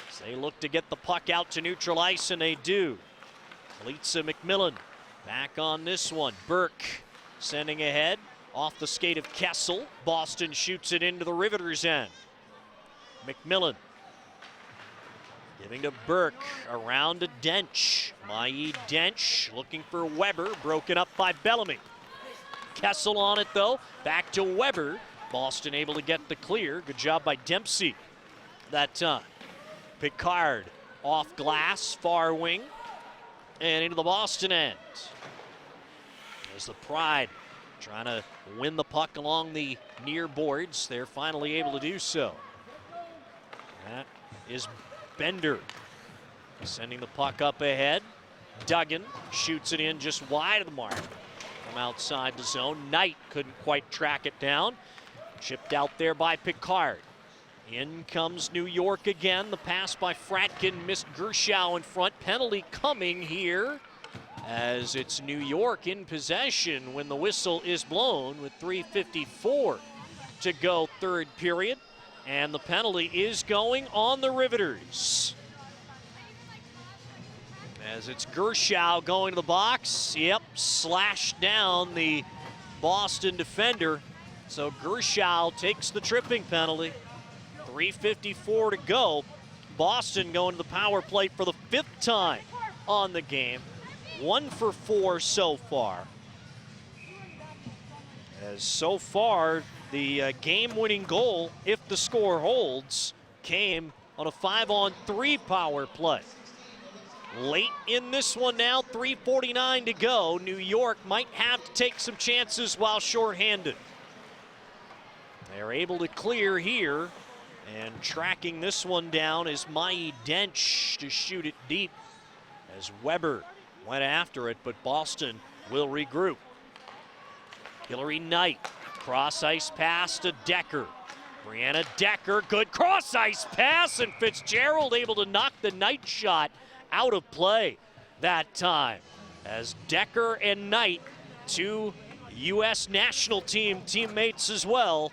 So they look to get the puck out to neutral ice, and they do. Litsa McMillan back on this one. Burke sending ahead off the skate of Kessel. Boston shoots it into the Riveters' end. McMillan giving to Burke, around to Dench. Maie Dench looking for Weber, broken up by Bellamy. Kessel on it though, back to Weber. Boston able to get the clear. Good job by Dempsey that time. Picard off glass, far wing, and into the Boston end. As the Pride trying to win the puck along the near boards, they're finally able to do so. That is Bender sending the puck up ahead. Duggan shoots it in just wide of the mark from outside the zone. Knight couldn't quite track it down. Chipped out there by Picard. In comes New York again. The pass by Fratkin missed Gershow in front. Penalty coming here as it's New York in possession when the whistle is blown with 3:54 to go, third period. And the penalty is going on the Riveters. As it's Gershow going to the box. Yep, slashed down the Boston defender. So Gershow takes the tripping penalty. 3:54 to go. Boston going to the power play for the 5th time on the game. 1 for 4 so far. As so far, the game-winning goal, if the score holds, came on a 5-on-3 power play. Late in this one now, 3:49 to go. New York might have to take some chances while shorthanded. They're able to clear here, and tracking this one down is Mai Dench to shoot it deep as Weber went after it, but Boston will regroup. Hillary Knight, cross-ice pass to Decker. Brianna Decker, good cross-ice pass, and Fitzgerald able to knock the Knight shot out of play that time. As Decker and Knight, 2 U.S. national team teammates as well,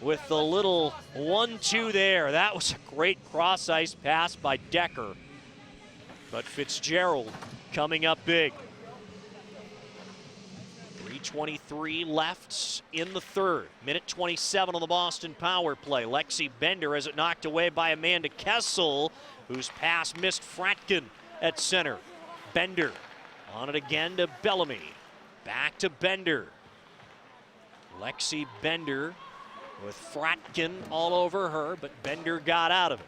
with the little 1-2 there. That was a great cross-ice pass by Decker, but Fitzgerald coming up big. 3:23 left in the third. Minute 27 on the Boston power play. Lexi Bender has it knocked away by Amanda Kessel, whose pass missed Fratkin at center. Bender on it again to Bellamy. Back to Bender. Lexi Bender with Fratkin all over her, but Bender got out of it.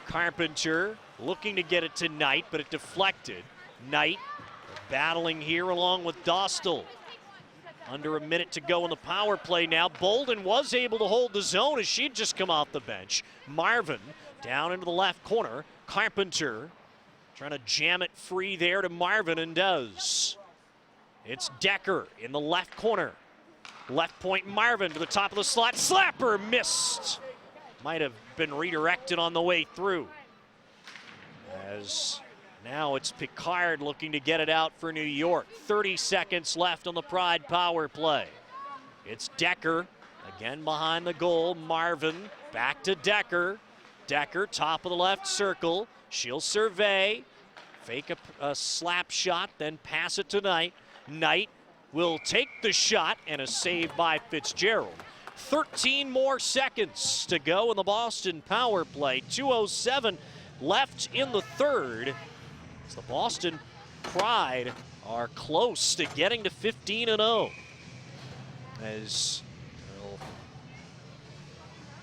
Carpenter looking to get it to Knight, but it deflected. Knight battling here along with Dostal. Under a minute to go in the power play now. Bolden was able to hold the zone as she'd just come off the bench. Marvin down into the left corner. Carpenter trying to jam it free there to Marvin, and does. It's Decker in the left corner. Left point Marvin to the top of the slot. Slapper missed. Might have been redirected on the way through. As now it's Picard looking to get it out for New York. 30 seconds left on the Pride power play. It's Decker again behind the goal. Marvin back to Decker. Decker, top of the left circle. She'll survey, fake a slap shot, then pass it to Knight. Knight will take the shot, and a save by Fitzgerald. 13 more seconds to go in the Boston power play. 2:07 left in the third. As the Boston Pride are close to getting to 15-0. As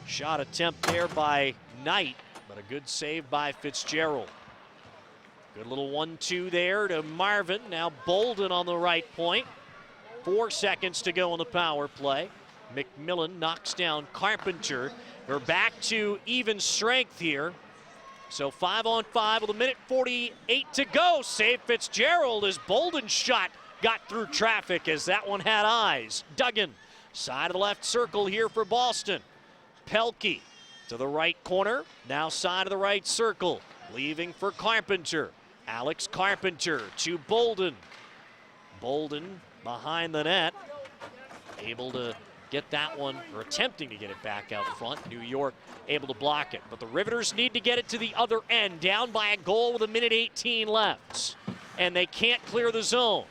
shot attempt there by Knight, but a good save by Fitzgerald. Good little 1-2 there to Marvin. Now Bolden on the right point. 4 seconds to go on the power play. McMillan knocks down Carpenter. We're back to even strength here. So 5-on-5 with a minute 48 to go. Save Fitzgerald as Bolden's shot got through traffic as that one had eyes. Duggan, side of the left circle here for Boston. Pelkey to the right corner, now side of the right circle. Leaving for Carpenter. Alex Carpenter to Bolden. Bolden behind the net. Able to get that one, or attempting to get it back out front. New York able to block it, but the Riveters need to get it to the other end, down by a goal with a minute 18 left. And they can't clear the zone.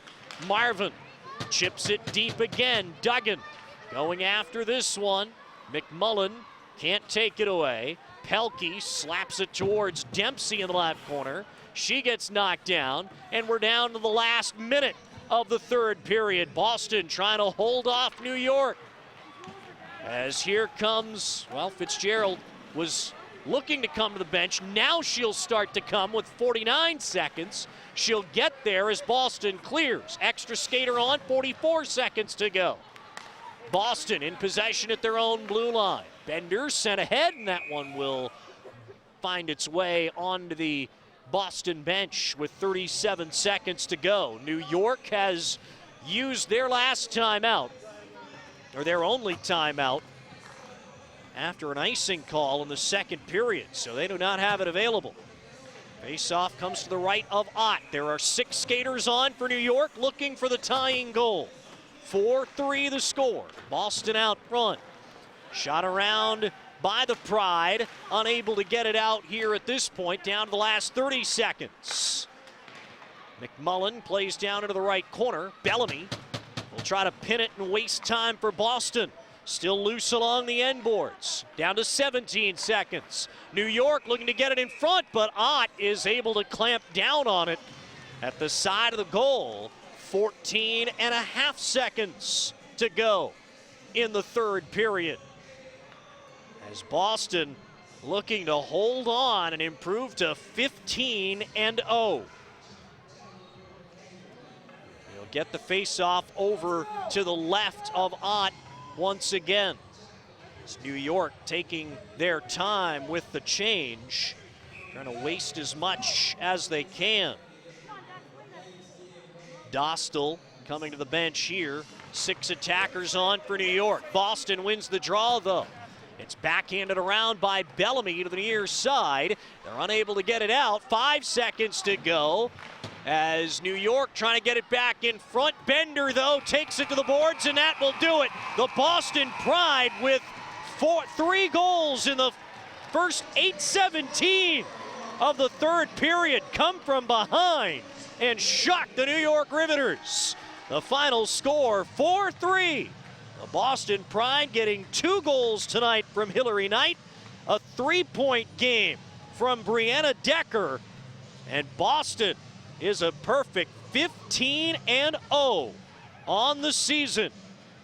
Marvin chips it deep again. Duggan going after this one. McMullen can't take it away. Pelkey slaps it towards Dempsey in the left corner. She gets knocked down, and we're down to the last minute of the third period. Boston trying to hold off New York. As here comes, well, Fitzgerald was looking to come to the bench. Now she'll start to come with 49 seconds. She'll get there as Boston clears. Extra skater on, 44 seconds to go. Boston in possession at their own blue line. Bender sent ahead, and that one will find its way onto the Boston bench with 37 seconds to go. New York has used their last timeout, or their only timeout, after an icing call in the second period, so they do not have it available. Face-off comes to the right of Ott. There are 6 skaters on for New York looking for the tying goal. 4-3 the score. Boston out front. Shot around by the Pride. Unable to get it out here at this point. Down to the last 30 seconds. McMullen plays down into the right corner. Bellamy will try to pin it and waste time for Boston. Still loose along the end boards. Down to 17 seconds. New York looking to get it in front, but Ott is able to clamp down on it at the side of the goal. 14 and a half seconds to go in the third period. As Boston looking to hold on and improve to 15-0. He'll get the face-off over to the left of Ott once again. It's New York taking their time with the change, trying to waste as much as they can. Dostal coming to the bench here. 6 attackers on for New York. Boston wins the draw though. It's backhanded around by Bellamy to the near side. They're unable to get it out. 5 seconds to go as New York trying to get it back in front. Bender, though, takes it to the boards, and that will do it. The Boston Pride with 3 goals in the first 8:17 of the third period come from behind and shock the New York Riveters. The final score, 4-3. The Boston Pride getting 2 goals tonight from Hillary Knight, a 3-point game from Brianna Decker, and Boston is a perfect 15-0 on the season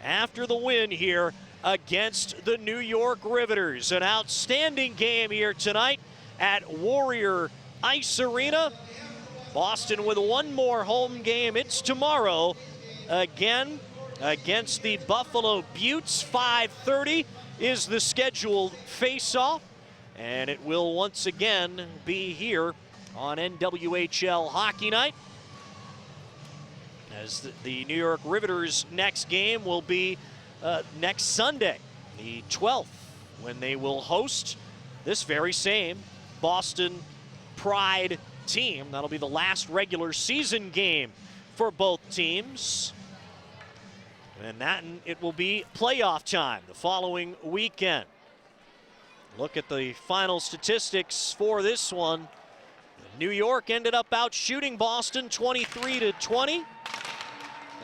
after the win here against the New York Riveters. An outstanding game here tonight at Warrior Ice Arena. Boston with one more home game. It's tomorrow again against the Buffalo Buttes. 5:30 is the scheduled face-off, and it will once again be here on NWHL Hockey Night, as the New York Riveters' next game will be next Sunday, the 12th, when they will host this very same Boston Pride team. That'll be the last regular season game for both teams. And it will be playoff time the following weekend. Look at the final statistics for this one. New York ended up out shooting Boston 23-20.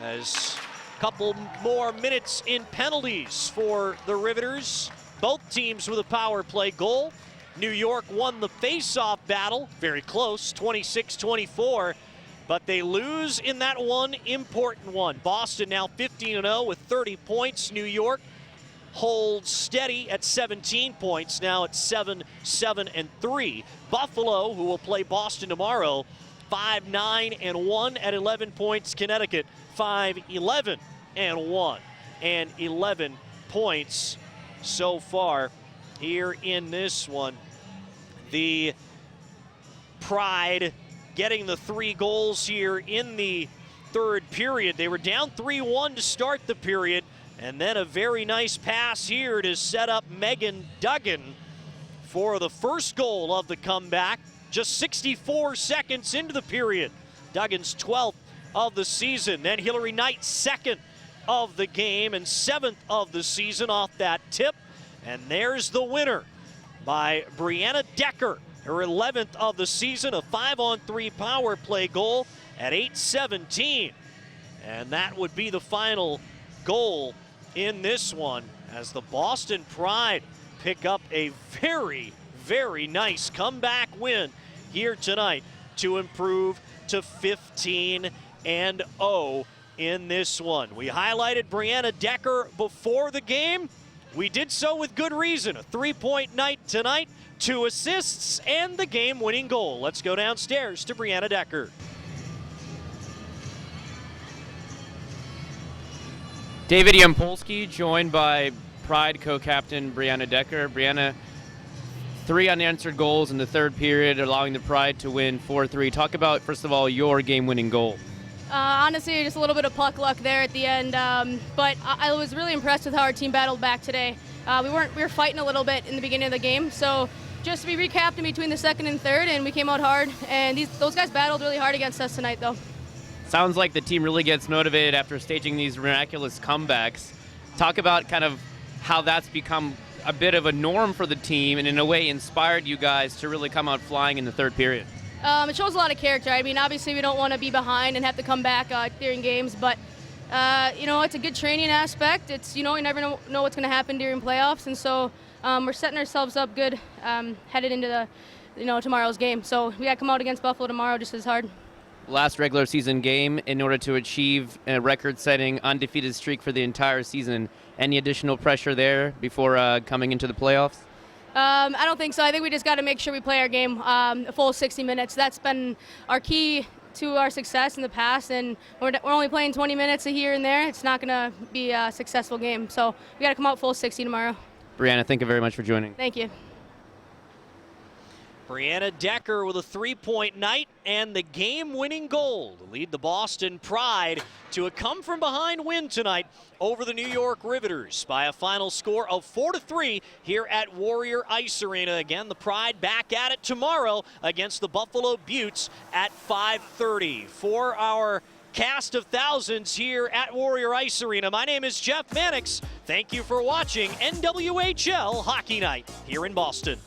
As a couple more minutes in penalties for the Riveters. Both teams with a power play goal. New York won the face-off battle, very close, 26-24, but they lose in that one important one. Boston now 15-0 with 30 points. New York holds steady at 17 points, now at 7-7-3. Buffalo, who will play Boston tomorrow, 5-9-1 at 11 points. Connecticut 5-11-1 and 11 points so far here in this one. The Pride getting the 3 goals here in the third period. They were down 3-1 to start the period, and then a very nice pass here to set up Megan Duggan for the first goal of the comeback. Just 64 seconds into the period. Duggan's 12th of the season. Then Hillary Knight, 2nd of the game and 7th of the season off that tip. And there's the winner by Brianna Decker, her 11th of the season, a 5-on-3 power play goal at 8:17. And that would be the final goal in this one, as the Boston Pride pick up a very, very nice comeback win here tonight to improve to 15-0 in this one. We highlighted Brianna Decker before the game. We did so with good reason. A 3-point night tonight, 2 assists, and the game-winning goal. Let's go downstairs to Brianna Decker. David Yampolsky, joined by Pride co-captain Brianna Decker. Brianna, 3 unanswered goals in the third period, allowing the Pride to win 4-3. Talk about, first of all, your game-winning goal. Honestly, just a little bit of puck luck there at the end, but I was really impressed with how our team battled back today. We were fighting a little bit in the beginning of the game, so just we recapped in between the second and third, and we came out hard. And those guys battled really hard against us tonight, though. Sounds like the team really gets motivated after staging these miraculous comebacks. Talk about kind of how that's become a bit of a norm for the team and in a way inspired you guys to really come out flying in the third period. It shows a lot of character. I mean, obviously we don't want to be behind and have to come back during games, but it's a good training aspect. It's, you never know what's going to happen during playoffs, and so we're setting ourselves up good headed into tomorrow's game. So we got to come out against Buffalo tomorrow just as hard. Last regular season game in order to achieve a record-setting undefeated streak for the entire season. Any additional pressure there before coming into the playoffs? I don't think so. I think we just got to make sure we play our game a full 60 minutes. That's been our key to our success in the past, and we're only playing 20 minutes here and there. It's not going to be a successful game. So we got to come out full 60 tomorrow. Brianna, thank you very much for joining. Thank you. Brianna Decker with a 3-point night and the game-winning goal to lead the Boston Pride to a come-from-behind win tonight over the New York Riveters by a final score of 4-3 here at Warrior Ice Arena. Again, the Pride back at it tomorrow against the Buffalo Beauts at 5:30. For our cast of thousands here at Warrior Ice Arena, my name is Jeff Mannix. Thank you for watching NWHL Hockey Night here in Boston.